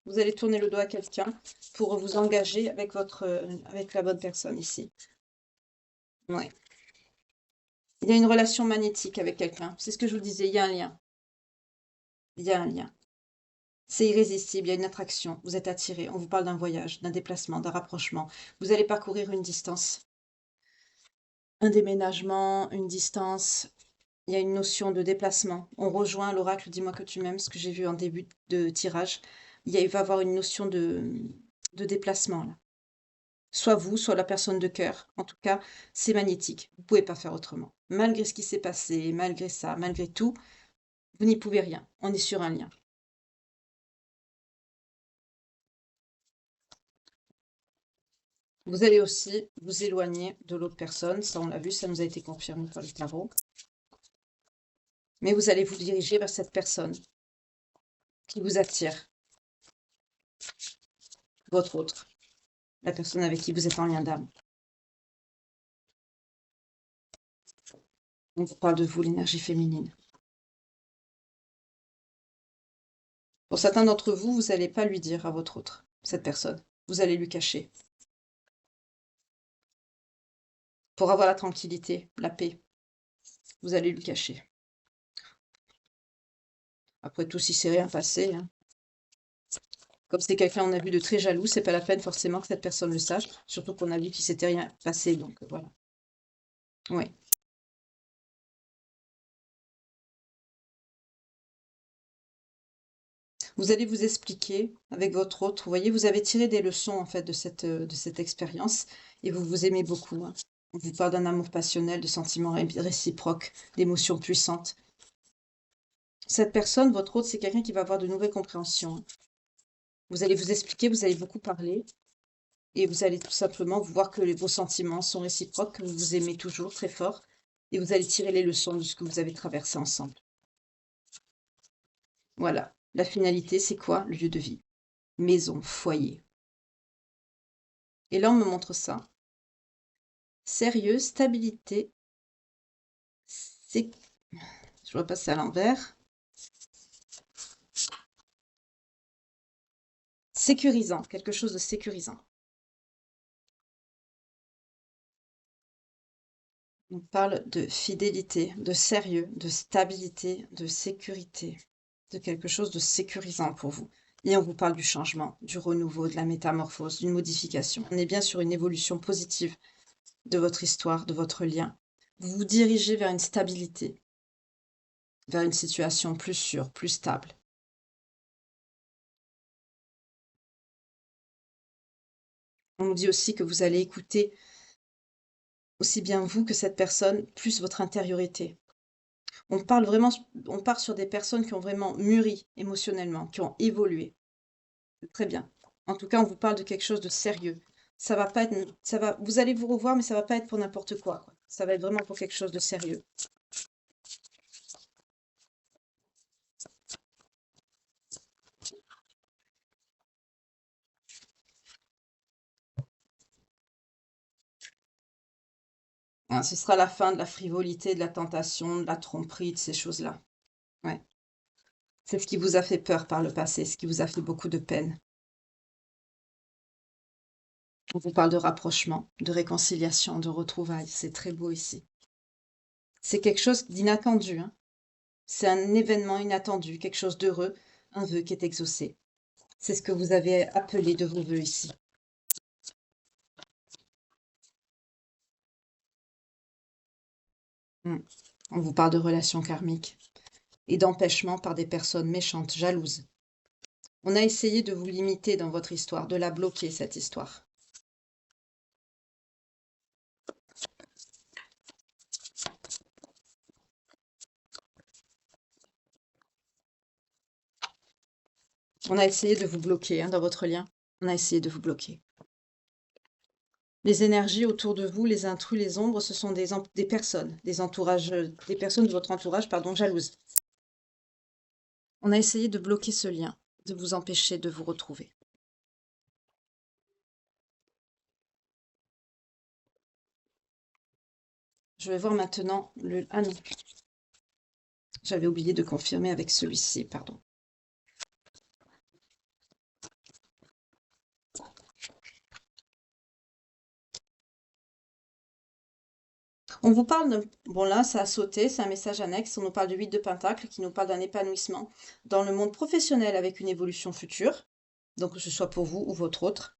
Vous allez tourner le dos à quelqu'un pour vous engager avec avec la bonne personne ici. Ouais. Il y a une relation magnétique avec quelqu'un. C'est ce que je vous disais, il y a un lien. Il y a un lien. C'est irrésistible, il y a une attraction. Vous êtes attiré. On vous parle d'un voyage, d'un déplacement, d'un rapprochement. Vous allez parcourir une distance. Un déménagement, une distance. Il y a une notion de déplacement. On rejoint l'oracle Dis-moi que tu m'aimes, ce que j'ai vu en début de tirage. Il va y avoir une notion de déplacement là. Soit vous, soit la personne de cœur. En tout cas, c'est magnétique. Vous ne pouvez pas faire autrement. Malgré ce qui s'est passé, malgré ça, malgré tout, vous n'y pouvez rien. On est sur un lien. Vous allez aussi vous éloigner de l'autre personne. Ça, on l'a vu, ça nous a été confirmé par le tarot. Mais vous allez vous diriger vers cette personne qui vous attire. Votre autre. La personne avec qui vous êtes en lien d'âme. On vous parle de vous, l'énergie féminine. Pour certains d'entre vous, vous n'allez pas lui dire à votre autre, cette personne. Vous allez lui cacher. Pour avoir la tranquillité, la paix, vous allez lui cacher. Après tout, si c'est rien passé, hein. Comme c'est quelqu'un, on a vu, de très jaloux, c'est pas la peine forcément que cette personne le sache. Surtout qu'on a vu qu'il s'était rien passé, donc voilà. Oui. Vous allez vous expliquer avec votre autre. Vous voyez, vous avez tiré des leçons en fait de cette expérience et vous vous aimez beaucoup, hein. On vous parle d'un amour passionnel, de sentiments réciproques, d'émotions puissantes. Cette personne, votre autre, c'est quelqu'un qui va avoir de nouvelles compréhensions, hein. Vous allez vous expliquer, vous allez beaucoup parler et vous allez tout simplement voir que vos sentiments sont réciproques, que vous vous aimez toujours très fort et vous allez tirer les leçons de ce que vous avez traversé ensemble. Voilà. La finalité, c'est quoi? Le lieu de vie. Maison, foyer. Et là, on me montre ça. Sérieux, stabilité, sé je repasse à l'envers. Sécurisant, quelque chose de sécurisant. On parle de fidélité, de sérieux, de stabilité, de sécurité, de quelque chose de sécurisant pour vous. Et on vous parle du changement, du renouveau, de la métamorphose, d'une modification. On est bien sur une évolution positive de votre histoire, de votre lien. Vous vous dirigez vers une stabilité, vers une situation plus sûre, plus stable. On nous dit aussi que vous allez écouter aussi bien vous que cette personne, plus votre intériorité. On parle vraiment, on part sur des personnes qui ont vraiment mûri émotionnellement, qui ont évolué. C'est très bien. En tout cas, on vous parle de quelque chose de sérieux. Ça va pas être, ça va, vous allez vous revoir, mais ça va pas être pour n'importe quoi, quoi. Ça va être vraiment pour quelque chose de sérieux. Hein, ce sera la fin de la frivolité, de la tentation, de la tromperie, de ces choses-là. Ouais. C'est ce qui vous a fait peur par le passé, ce qui vous a fait beaucoup de peine. On vous parle de rapprochement, de réconciliation, de retrouvailles. C'est très beau ici. C'est quelque chose d'inattendu, hein. C'est un événement inattendu, quelque chose d'heureux, un vœu qui est exaucé. C'est ce que vous avez appelé de vos vœux ici. Mm. On vous parle de relations karmiques et d'empêchement par des personnes méchantes, jalouses. On a essayé de vous limiter dans votre histoire, de la bloquer, cette histoire. On a essayé de vous bloquer, hein, dans votre lien. On a essayé de vous bloquer. Les énergies autour de vous, les intrus, les ombres, ce sont des personnes, des personnes de votre entourage, pardon, jalouses. On a essayé de bloquer ce lien, de vous empêcher de vous retrouver. Je vais voir maintenant le... Ah non, j'avais oublié de confirmer avec celui-ci, pardon. On vous parle de... Bon là, ça a sauté, c'est un message annexe. On nous parle de 8 de Pentacle qui nous parle d'un épanouissement dans le monde professionnel avec une évolution future. Donc que ce soit pour vous ou votre autre.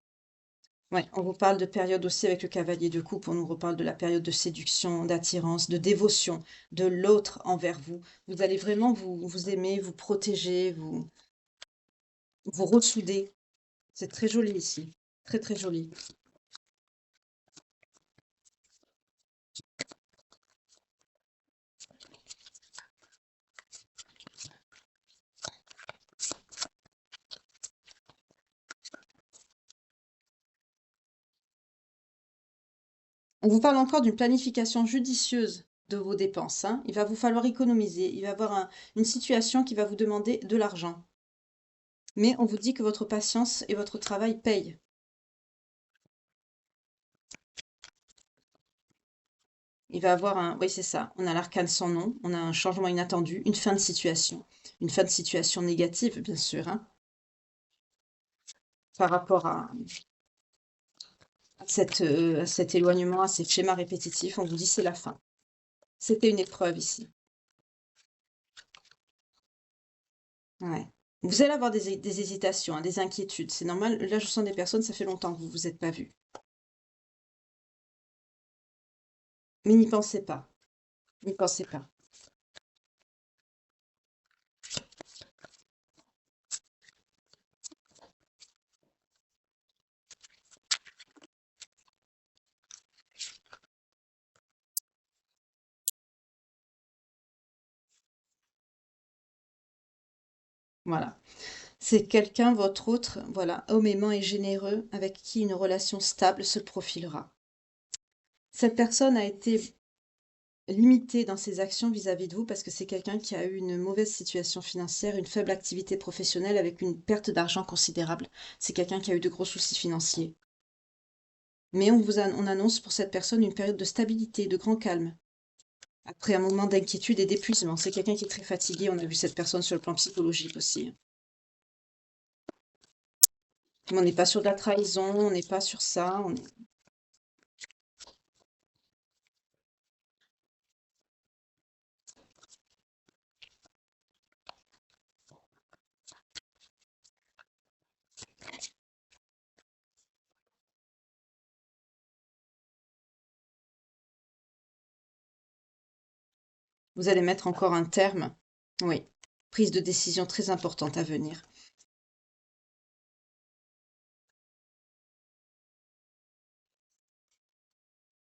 Ouais, on vous parle de période aussi avec le cavalier de coupe. On nous reparle de la période de séduction, d'attirance, de dévotion de l'autre envers vous. Vous allez vraiment vous aimer, vous protéger, vous ressouder. C'est très joli ici. Très très joli. On vous parle encore d'une planification judicieuse de vos dépenses, hein. Il va vous falloir économiser. Il va y avoir une situation qui va vous demander de l'argent. Mais on vous dit que votre patience et votre travail payent. Il va avoir un... Oui, c'est ça. On a l'arcane sans nom. On a un changement inattendu, une fin de situation. Une fin de situation négative, bien sûr, hein, par rapport à cet éloignement, à ces schémas répétitifs. On vous dit c'est la fin. C'était une épreuve ici. Ouais. Vous allez avoir des hésitations, hein, des inquiétudes. C'est normal. Là, je sens des personnes, ça fait longtemps que vous ne vous êtes pas vus. Mais n'y pensez pas. N'y pensez pas. Voilà. C'est quelqu'un, votre autre, voilà, homme aimant et généreux, avec qui une relation stable se profilera. Cette personne a été limité dans ses actions vis-à-vis de vous parce que c'est quelqu'un qui a eu une mauvaise situation financière, une faible activité professionnelle avec une perte d'argent considérable. C'est quelqu'un qui a eu de gros soucis financiers. Mais on annonce pour cette personne une période de stabilité, de grand calme. Après un moment d'inquiétude et d'épuisement. C'est quelqu'un qui est très fatigué. On a vu cette personne sur le plan psychologique aussi. Mais on n'est pas sur de la trahison, on n'est pas sur ça. Vous allez mettre encore un terme. Oui. Prise de décision très importante à venir.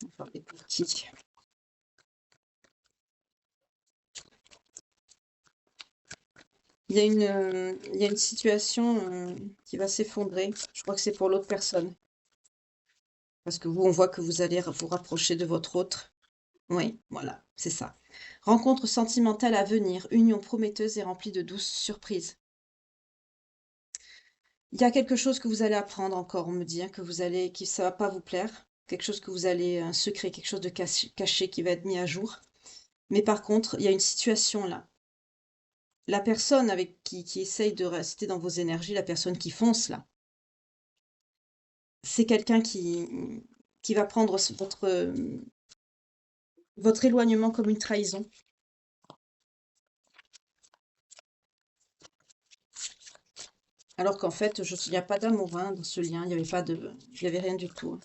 On va faire des petits. Il y a une situation qui va s'effondrer. Je crois que c'est pour l'autre personne. Parce que vous, on voit que vous allez vous rapprocher de votre autre. Oui, voilà, c'est ça. Rencontre sentimentale à venir, union prometteuse et remplie de douces surprises. Il y a quelque chose que vous allez apprendre encore, on me dit, hein, que ça va pas vous plaire. Quelque chose que vous allez, un secret, quelque chose de caché qui va être mis à jour. Mais par contre, il y a une situation là. La personne qui essaye de rester dans vos énergies, la personne qui fonce là, c'est quelqu'un qui va prendre votre éloignement comme une trahison. Alors qu'en fait, il n'y a pas d'amour hein, dans ce lien, il y avait rien du tout. Hein.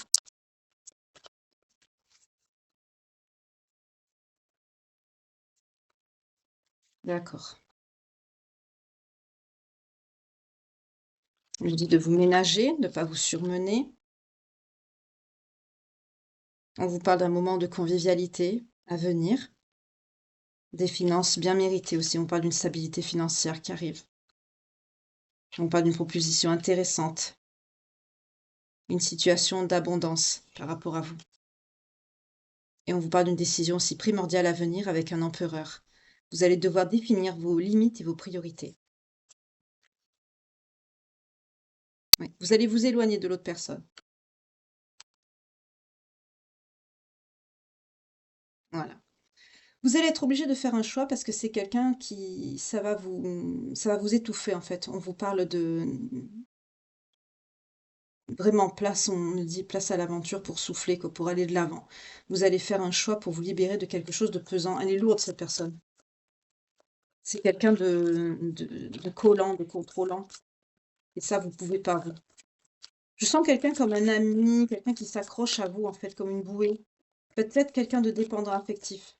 D'accord. On vous dit de vous ménager, de ne pas vous surmener. On vous parle d'un moment de convivialité à venir, des finances bien méritées aussi. On parle d'une stabilité financière qui arrive. On parle d'une proposition intéressante, une situation d'abondance par rapport à vous. Et on vous parle d'une décision aussi primordiale à venir avec un empereur. Vous allez devoir définir vos limites et vos priorités. Oui. Vous allez vous éloigner de l'autre personne. Voilà. Vous allez être obligé de faire un choix parce que c'est quelqu'un qui ça va vous étouffer en fait. On vous parle de vraiment place, on nous dit place à l'aventure pour souffler, quoi, pour aller de l'avant. Vous allez faire un choix pour vous libérer de quelque chose de pesant. Elle est lourde cette personne. C'est quelqu'un de collant, de contrôlant. Et ça, vous pouvez pas, vous. Je sens quelqu'un comme un ami, quelqu'un qui s'accroche à vous en fait comme une bouée. Peut-être quelqu'un de dépendant affectif.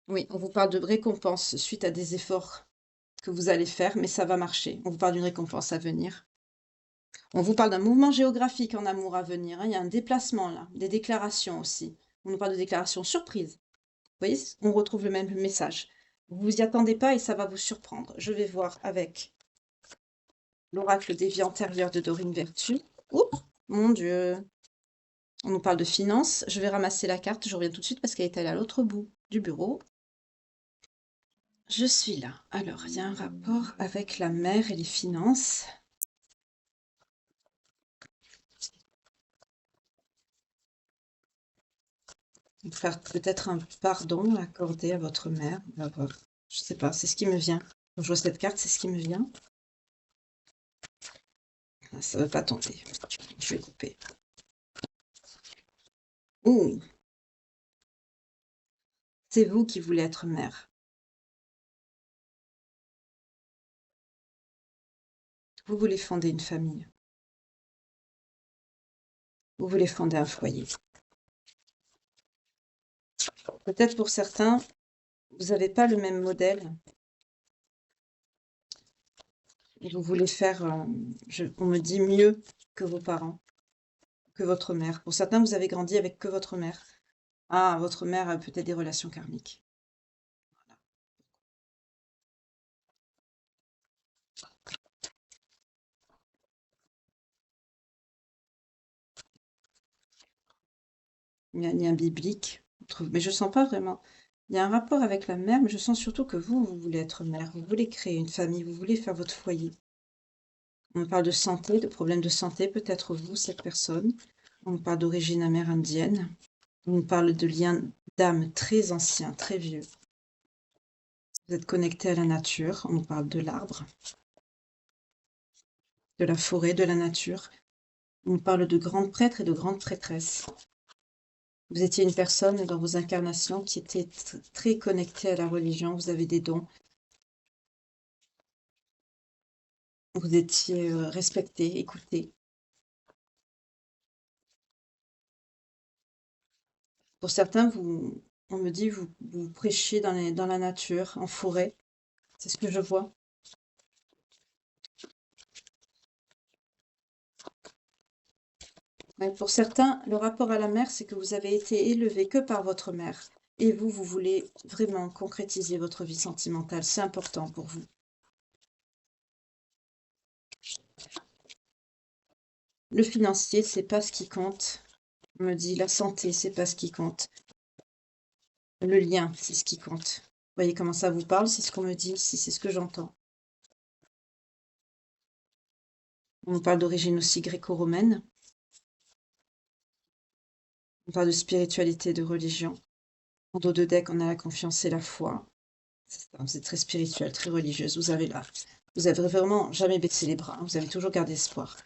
Oui, on vous parle de récompense suite à des efforts que vous allez faire, mais ça va marcher. On vous parle d'une récompense à venir. On vous parle d'un mouvement géographique en amour à venir. Hein. Il y a un déplacement là, des déclarations aussi. On nous parle de déclarations surprises. Vous voyez, on retrouve le même message. Vous vous y attendez pas et ça va vous surprendre. Je vais voir avec l'oracle des vies antérieures de Dorine Vertu. Oups, mon Dieu. On nous parle de finances. Je vais ramasser la carte. Je reviens tout de suite parce qu'elle est allée à l'autre bout du bureau. Je suis là. Alors, il y a un rapport avec la mère et les finances. Faire peut-être un pardon accordé à votre mère. On va voir. Je sais pas, c'est ce qui me vient. Quand je vois cette carte, c'est ce qui me vient. Ah, ça ne veut pas tomber. Je vais couper. Ouh, c'est vous qui voulez être mère. Vous voulez fonder une famille. Vous voulez fonder un foyer. Peut-être pour certains, vous n'avez pas le même modèle. Et vous voulez faire, on me dit, mieux que vos parents, que votre mère. Pour certains, vous avez grandi avec que votre mère. Ah, votre mère a peut-être des relations karmiques. Il y a un lien biblique mais je sens pas vraiment. Il y a un rapport avec la mère, mais je sens surtout que vous voulez être mère, vous voulez créer une famille, vous voulez faire votre foyer. On me parle de santé, de problèmes de santé, peut-être vous, cette personne. On me parle d'origine amérindienne. On me parle de liens d'âme très anciens, très vieux. Vous êtes connecté à la nature. On me parle de l'arbre, de la forêt, de la nature. On me parle de grands prêtres et de grandes prêtresses. Vous étiez une personne dans vos incarnations qui était très connectée à la religion. Vous avez des dons. Vous étiez respecté, écouté. Pour certains, on me dit, vous prêchiez dans la nature, en forêt. C'est ce que je vois. Ouais, pour certains, le rapport à la mer, c'est que vous avez été élevé que par votre mère. Et vous voulez vraiment concrétiser votre vie sentimentale. C'est important pour vous. Le financier, c'est pas ce qui compte. On me dit la santé, c'est pas ce qui compte. Le lien, c'est ce qui compte. Vous voyez comment ça vous parle? C'est ce qu'on me dit ici, c'est ce que j'entends. On me parle d'origine aussi gréco-romaine. On parle de spiritualité, de religion. En dos de deck, on a la confiance et la foi. C'est ça, vous êtes très spirituelle, très religieuse. Vous avez vraiment jamais baissé les bras, hein. Vous avez toujours gardé espoir.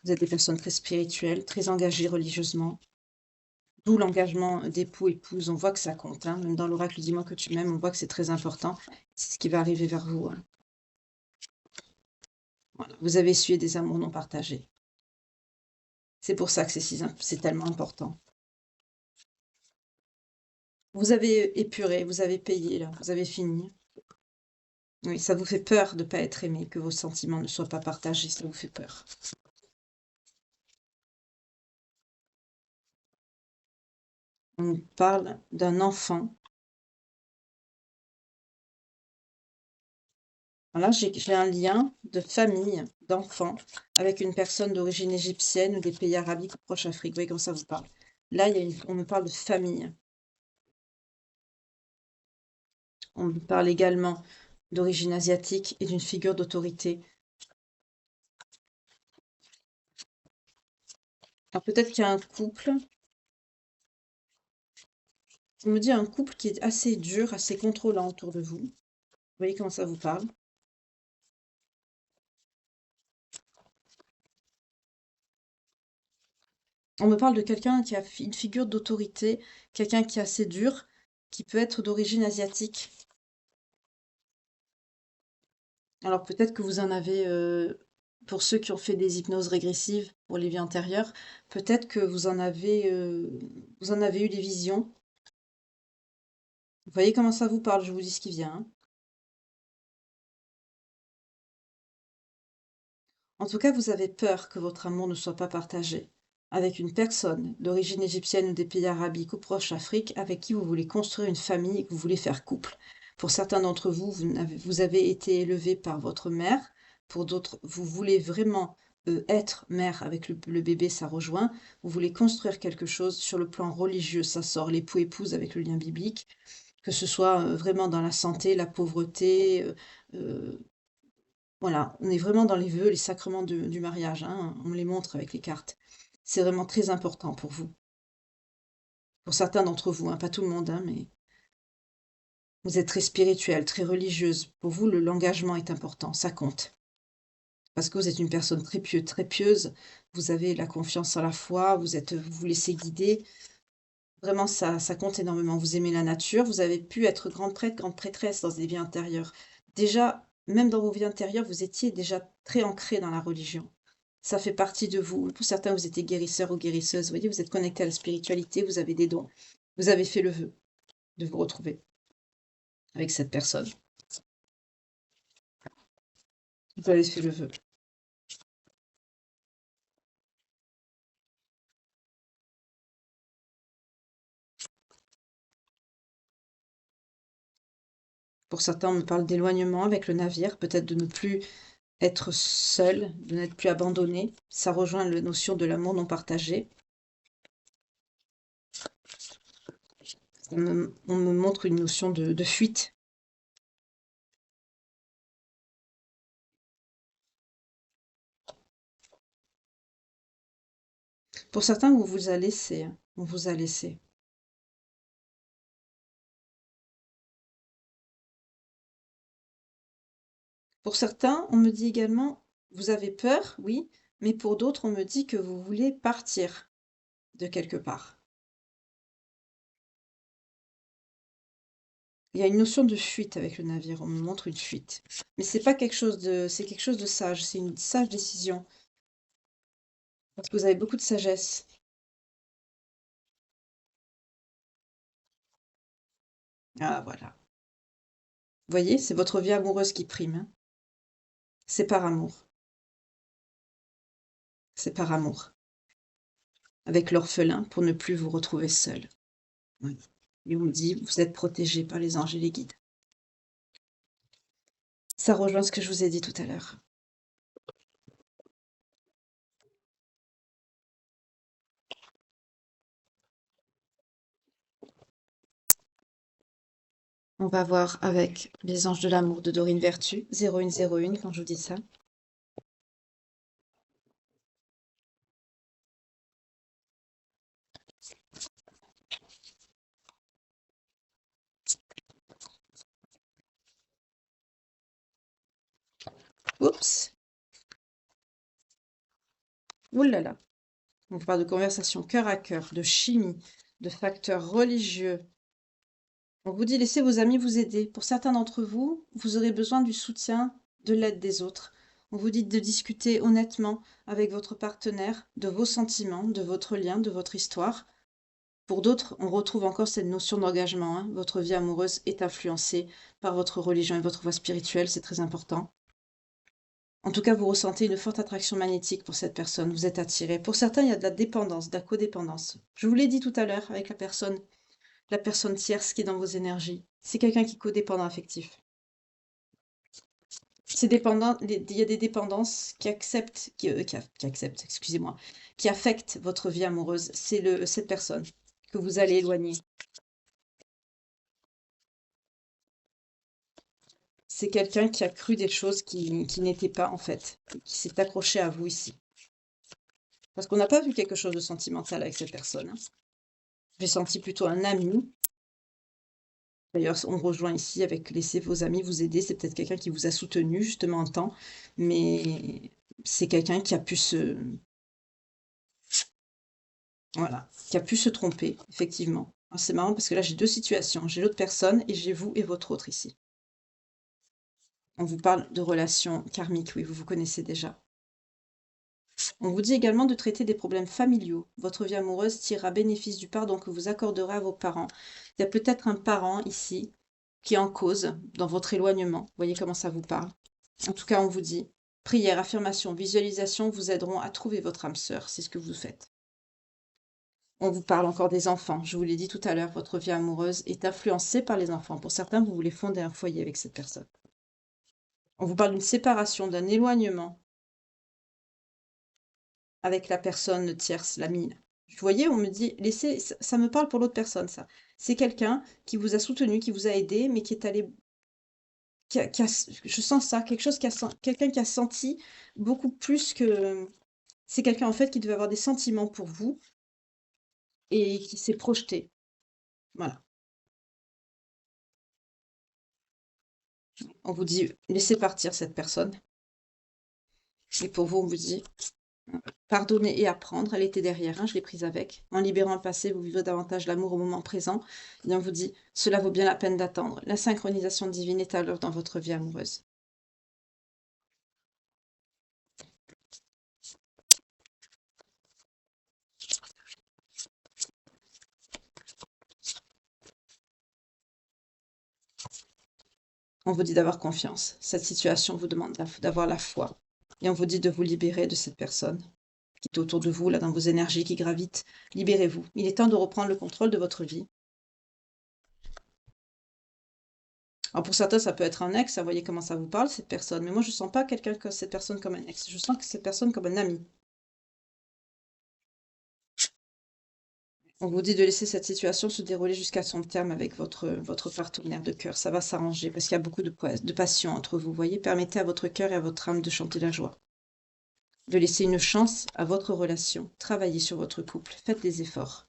Vous êtes des personnes très spirituelles, très engagées religieusement. D'où l'engagement d'époux-épouse. On voit que ça compte, hein. Même dans l'oracle Dis-moi que tu m'aimes, on voit que c'est très important. C'est ce qui va arriver vers vous, hein. Voilà. Vous avez essuyé des amours non partagés. C'est pour ça que c'est tellement important. Vous avez épuré, vous avez payé, là, vous avez fini. Oui, ça vous fait peur de ne pas être aimé, que vos sentiments ne soient pas partagés, ça vous fait peur. On parle d'un enfant. Voilà, j'ai un lien de famille, d'enfant, avec une personne d'origine égyptienne ou des pays arabiques ou proche Afrique. Vous voyez comme ça vous parle. Là, on me parle de famille. On me parle également d'origine asiatique et d'une figure d'autorité. Alors peut-être qu'il y a un couple. On me dit un couple qui est assez dur, assez contrôlant autour de vous. Vous voyez comment ça vous parle? On me parle de quelqu'un qui a une figure d'autorité, quelqu'un qui est assez dur, qui peut être d'origine asiatique. Alors peut-être que vous en avez, pour ceux qui ont fait des hypnoses régressives pour les vies antérieures, peut-être que vous en avez eu des visions. Vous voyez comment ça vous parle, je vous dis ce qui vient, hein. En tout cas, vous avez peur que votre amour ne soit pas partagé avec une personne d'origine égyptienne ou des pays arabiques ou proche Afrique avec qui vous voulez construire une famille et que vous voulez faire couple. Pour certains d'entre vous, vous avez été élevé par votre mère. Pour d'autres, vous voulez vraiment être mère avec le bébé, ça rejoint. Vous voulez construire quelque chose sur le plan religieux, ça sort l'époux-épouse avec le lien biblique, que ce soit vraiment dans la santé, la pauvreté, euh, voilà, on est vraiment dans les vœux, les sacrements du mariage, hein, on les montre avec les cartes. C'est vraiment très important pour vous. Pour certains d'entre vous, hein, pas tout le monde, hein, mais vous êtes très spirituelle, très religieuse. Pour vous, l'engagement est important, ça compte. Parce que vous êtes une personne très pieuse, vous avez la confiance en la foi, vous vous laissez guider. Vraiment, ça compte énormément. Vous aimez la nature, vous avez pu être grande prêtre, grande prêtresse dans des vies intérieures. Déjà, même dans vos vies intérieures, vous étiez déjà très ancré dans la religion. Ça fait partie de vous. Pour certains, vous étiez guérisseur ou guérisseuse. Vous voyez, vous êtes connecté à la spiritualité, vous avez des dons. Vous avez fait le vœu de vous retrouver avec cette personne. Vous avez fait le vœu. Pour certains, on me parle d'éloignement avec le navire, peut-être de ne plus être seul, de n'être plus abandonné. Ça rejoint la notion de l'amour non partagé. On me montre une notion de fuite. Pour certains, on vous a laissé, hein. On vous a laissé. Pour certains, on me dit également, vous avez peur, oui, mais pour d'autres, on me dit que vous voulez partir de quelque part. Il y a une notion de fuite avec le navire, on me montre une fuite. Mais c'est pas quelque chose c'est quelque chose de sage, c'est une sage décision. Parce que vous avez beaucoup de sagesse. Ah, voilà. Vous voyez, c'est votre vie amoureuse qui prime, hein. C'est par amour. C'est par amour. Avec l'orphelin pour ne plus vous retrouver seul. Oui. Et on me dit, vous êtes protégé par les anges et les guides. Ça rejoint ce que je vous ai dit tout à l'heure. On va voir avec les anges de l'amour de Dorine Vertu, 0101 quand je vous dis ça. Oups! Ouh là là! On parle de conversation cœur à cœur, de chimie, de facteurs religieux. On vous dit laissez vos amis vous aider. Pour certains d'entre vous, vous aurez besoin du soutien, de l'aide des autres. On vous dit de discuter honnêtement avec votre partenaire de vos sentiments, de votre lien, de votre histoire. Pour d'autres, on retrouve encore cette notion d'engagement, hein. Votre vie amoureuse est influencée par votre religion et votre voie spirituelle, c'est très important. En tout cas, vous ressentez une forte attraction magnétique pour cette personne, vous êtes attiré. Pour certains, il y a de la dépendance, de la codépendance. Je vous l'ai dit tout à l'heure avec la personne tierce qui est dans vos énergies. C'est quelqu'un qui est codépendant affectif. C'est dépendant, il y a des dépendances qui acceptent, qui acceptent, excusez-moi, qui affectent votre vie amoureuse. C'est cette personne que vous allez éloigner. C'est quelqu'un qui a cru des choses qui n'étaient pas, en fait, qui s'est accroché à vous ici. Parce qu'on n'a pas vu quelque chose de sentimental avec cette personne, hein. J'ai senti plutôt un ami. D'ailleurs, on rejoint ici avec laissez vos amis vous aider. C'est peut-être quelqu'un qui vous a soutenu justement un temps, mais c'est quelqu'un qui a pu voilà, qui a pu se tromper, effectivement. Alors, c'est marrant parce que là, j'ai deux situations. J'ai l'autre personne et j'ai vous et votre autre ici. On vous parle de relations karmiques, oui, vous vous connaissez déjà. On vous dit également de traiter des problèmes familiaux. Votre vie amoureuse tirera bénéfice du pardon que vous accorderez à vos parents. Il y a peut-être un parent ici qui est en cause dans votre éloignement. Vous voyez comment ça vous parle. En tout cas, on vous dit, prière, affirmation, visualisation vous aideront à trouver votre âme sœur. C'est ce que vous faites. On vous parle encore des enfants. Je vous l'ai dit tout à l'heure, votre vie amoureuse est influencée par les enfants. Pour certains, vous voulez fonder un foyer avec cette personne. On vous parle d'une séparation, d'un éloignement avec la personne tierce, l'amie. Vous voyez, on me dit, laissez, ça me parle pour l'autre personne, ça. C'est quelqu'un qui vous a soutenu, qui vous a aidé, mais qui est allé, je sens ça, quelque chose quelqu'un qui a senti beaucoup plus que, c'est quelqu'un en fait qui devait avoir des sentiments pour vous et qui s'est projeté. Voilà. On vous dit, laissez partir cette personne. Et pour vous, on vous dit, pardonner et apprendre. Elle était derrière, hein, je l'ai prise avec. En libérant le passé, vous vivez davantage l'amour au moment présent. Et on vous dit, cela vaut bien la peine d'attendre. La synchronisation divine est à l'œuvre dans votre vie amoureuse. On vous dit d'avoir confiance. Cette situation vous demande d'avoir la foi. Et on vous dit de vous libérer de cette personne qui est autour de vous, là, dans vos énergies qui gravitent. Libérez-vous. Il est temps de reprendre le contrôle de votre vie. Alors pour certains, ça peut être un ex, vous voyez comment ça vous parle, cette personne. Mais moi, je ne sens pas cette personne comme un ex. Je sens que cette personne comme un ami. On vous dit de laisser cette situation se dérouler jusqu'à son terme avec votre partenaire de cœur. Ça va s'arranger parce qu'il y a beaucoup de passion entre vous, voyez? Permettez à votre cœur et à votre âme de chanter la joie. De laisser une chance à votre relation. Travaillez sur votre couple. Faites des efforts.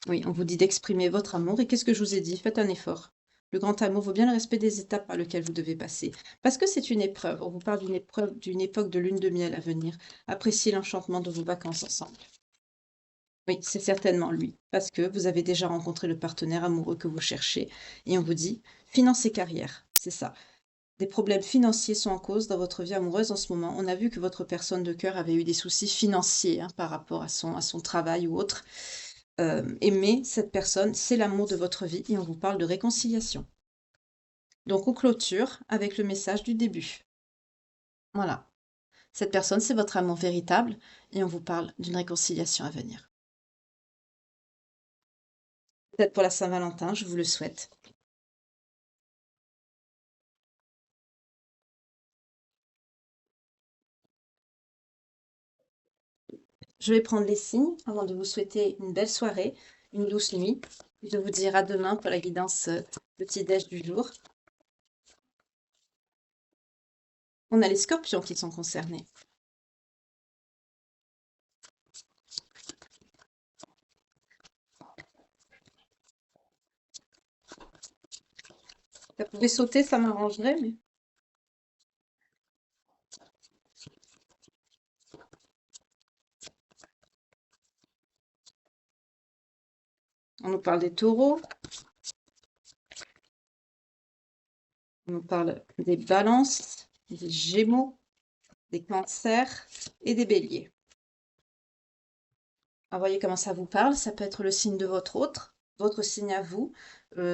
Oui, on vous dit d'exprimer votre amour. Et qu'est-ce que je vous ai dit? Faites un effort. Le grand amour vaut bien le respect des étapes par lesquelles vous devez passer. Parce que c'est une épreuve. On vous parle d'une épreuve, d'une époque de lune de miel à venir. Appréciez l'enchantement de vos vacances ensemble. Oui, c'est certainement lui. Parce que vous avez déjà rencontré le partenaire amoureux que vous cherchez. Et on vous dit, finance et carrière. C'est ça. Des problèmes financiers sont en cause dans votre vie amoureuse en ce moment. On a vu que votre personne de cœur avait eu des soucis financiers par rapport à son travail ou autre. Mais cette personne, c'est l'amour de votre vie et on vous parle de réconciliation. Donc on clôture avec le message du début. Voilà. Cette personne, c'est votre amour véritable et on vous parle d'une réconciliation à venir. Peut-être pour la Saint-Valentin, je vous le souhaite. Je vais prendre les signes avant de vous souhaiter une belle soirée, une douce nuit. Et de vous dire à demain pour la guidance petit-déj du jour. On a les scorpions qui sont concernés. Ça pouvait sauter, ça m'arrangerait, mais on nous parle des taureaux, on nous parle des balances, des gémeaux, des cancers et des béliers. Alors, voyez comment ça vous parle. Ça peut être le signe de votre signe à vous.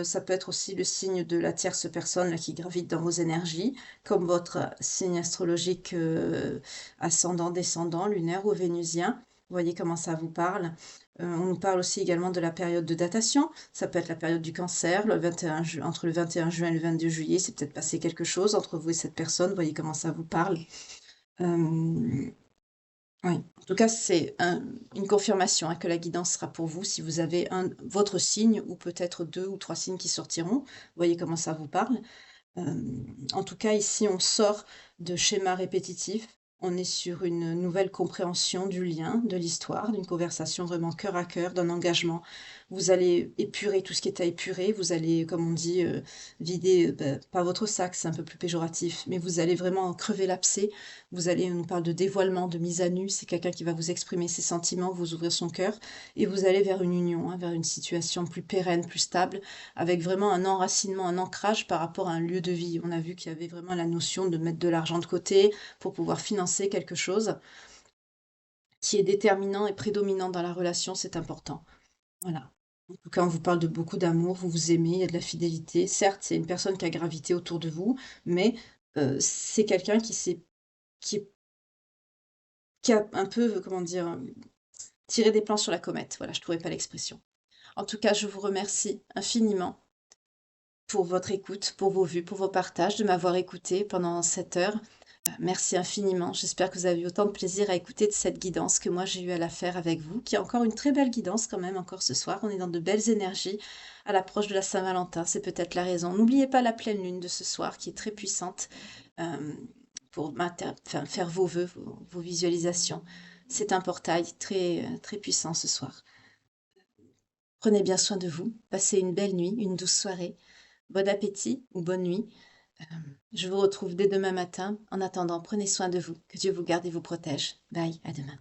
Ça peut être aussi le signe de la tierce personne là, qui gravite dans vos énergies, comme votre signe astrologique ascendant, descendant, lunaire ou vénusien. Vous voyez comment ça vous parle. On nous parle aussi également de la période de datation. Ça peut être la période du cancer, entre le 21 juin et le 22 juillet. C'est peut-être passé quelque chose entre vous et cette personne. Vous voyez comment ça vous parle. Euh, oui, en tout cas, c'est une confirmation que la guidance sera pour vous si vous avez votre signe ou peut-être 2 ou 3 signes qui sortiront. Vous voyez comment ça vous parle. En tout cas, ici, on sort de schémas répétitifs. On est sur une nouvelle compréhension du lien, de l'histoire, d'une conversation vraiment cœur à cœur, d'un engagement. Vous allez épurer tout ce qui est à épurer. Vous allez, comme on dit, vider, pas votre sac, c'est un peu plus péjoratif, mais vous allez vraiment crever l'abcès. Vous allez, on nous parle de dévoilement, de mise à nu. C'est quelqu'un qui va vous exprimer ses sentiments, vous ouvrir son cœur, et vous allez vers une union, vers une situation plus pérenne, plus stable, avec vraiment un enracinement, un ancrage par rapport à un lieu de vie. On a vu qu'il y avait vraiment la notion de mettre de l'argent de côté pour pouvoir financer quelque chose qui est déterminant et prédominant dans la relation, c'est important. Voilà. En tout cas, on vous parle de beaucoup d'amour, vous vous aimez, il y a de la fidélité. Certes, c'est une personne qui a gravité autour de vous, mais c'est quelqu'un qui, est- qui a un peu, comment dire, tiré des plans sur la comète. Voilà, je ne trouvais pas l'expression. En tout cas, je vous remercie infiniment pour votre écoute, pour vos vues, pour vos partages, de m'avoir écouté pendant cette heure. Merci infiniment. J'espère que vous avez eu autant de plaisir à écouter de cette guidance que moi j'ai eu à la faire avec vous, qui est encore une très belle guidance quand même, encore ce soir. On est dans de belles énergies à l'approche de la Saint-Valentin, c'est peut-être la raison. N'oubliez pas la pleine lune de ce soir qui est très puissante pour faire vos vœux, vos visualisations. C'est un portail très, très puissant ce soir. Prenez bien soin de vous, passez une belle nuit, une douce soirée. Bon appétit ou bonne nuit. Euh, je vous retrouve dès demain matin. En attendant, prenez soin de vous. Que Dieu vous garde et vous protège. Bye, à demain.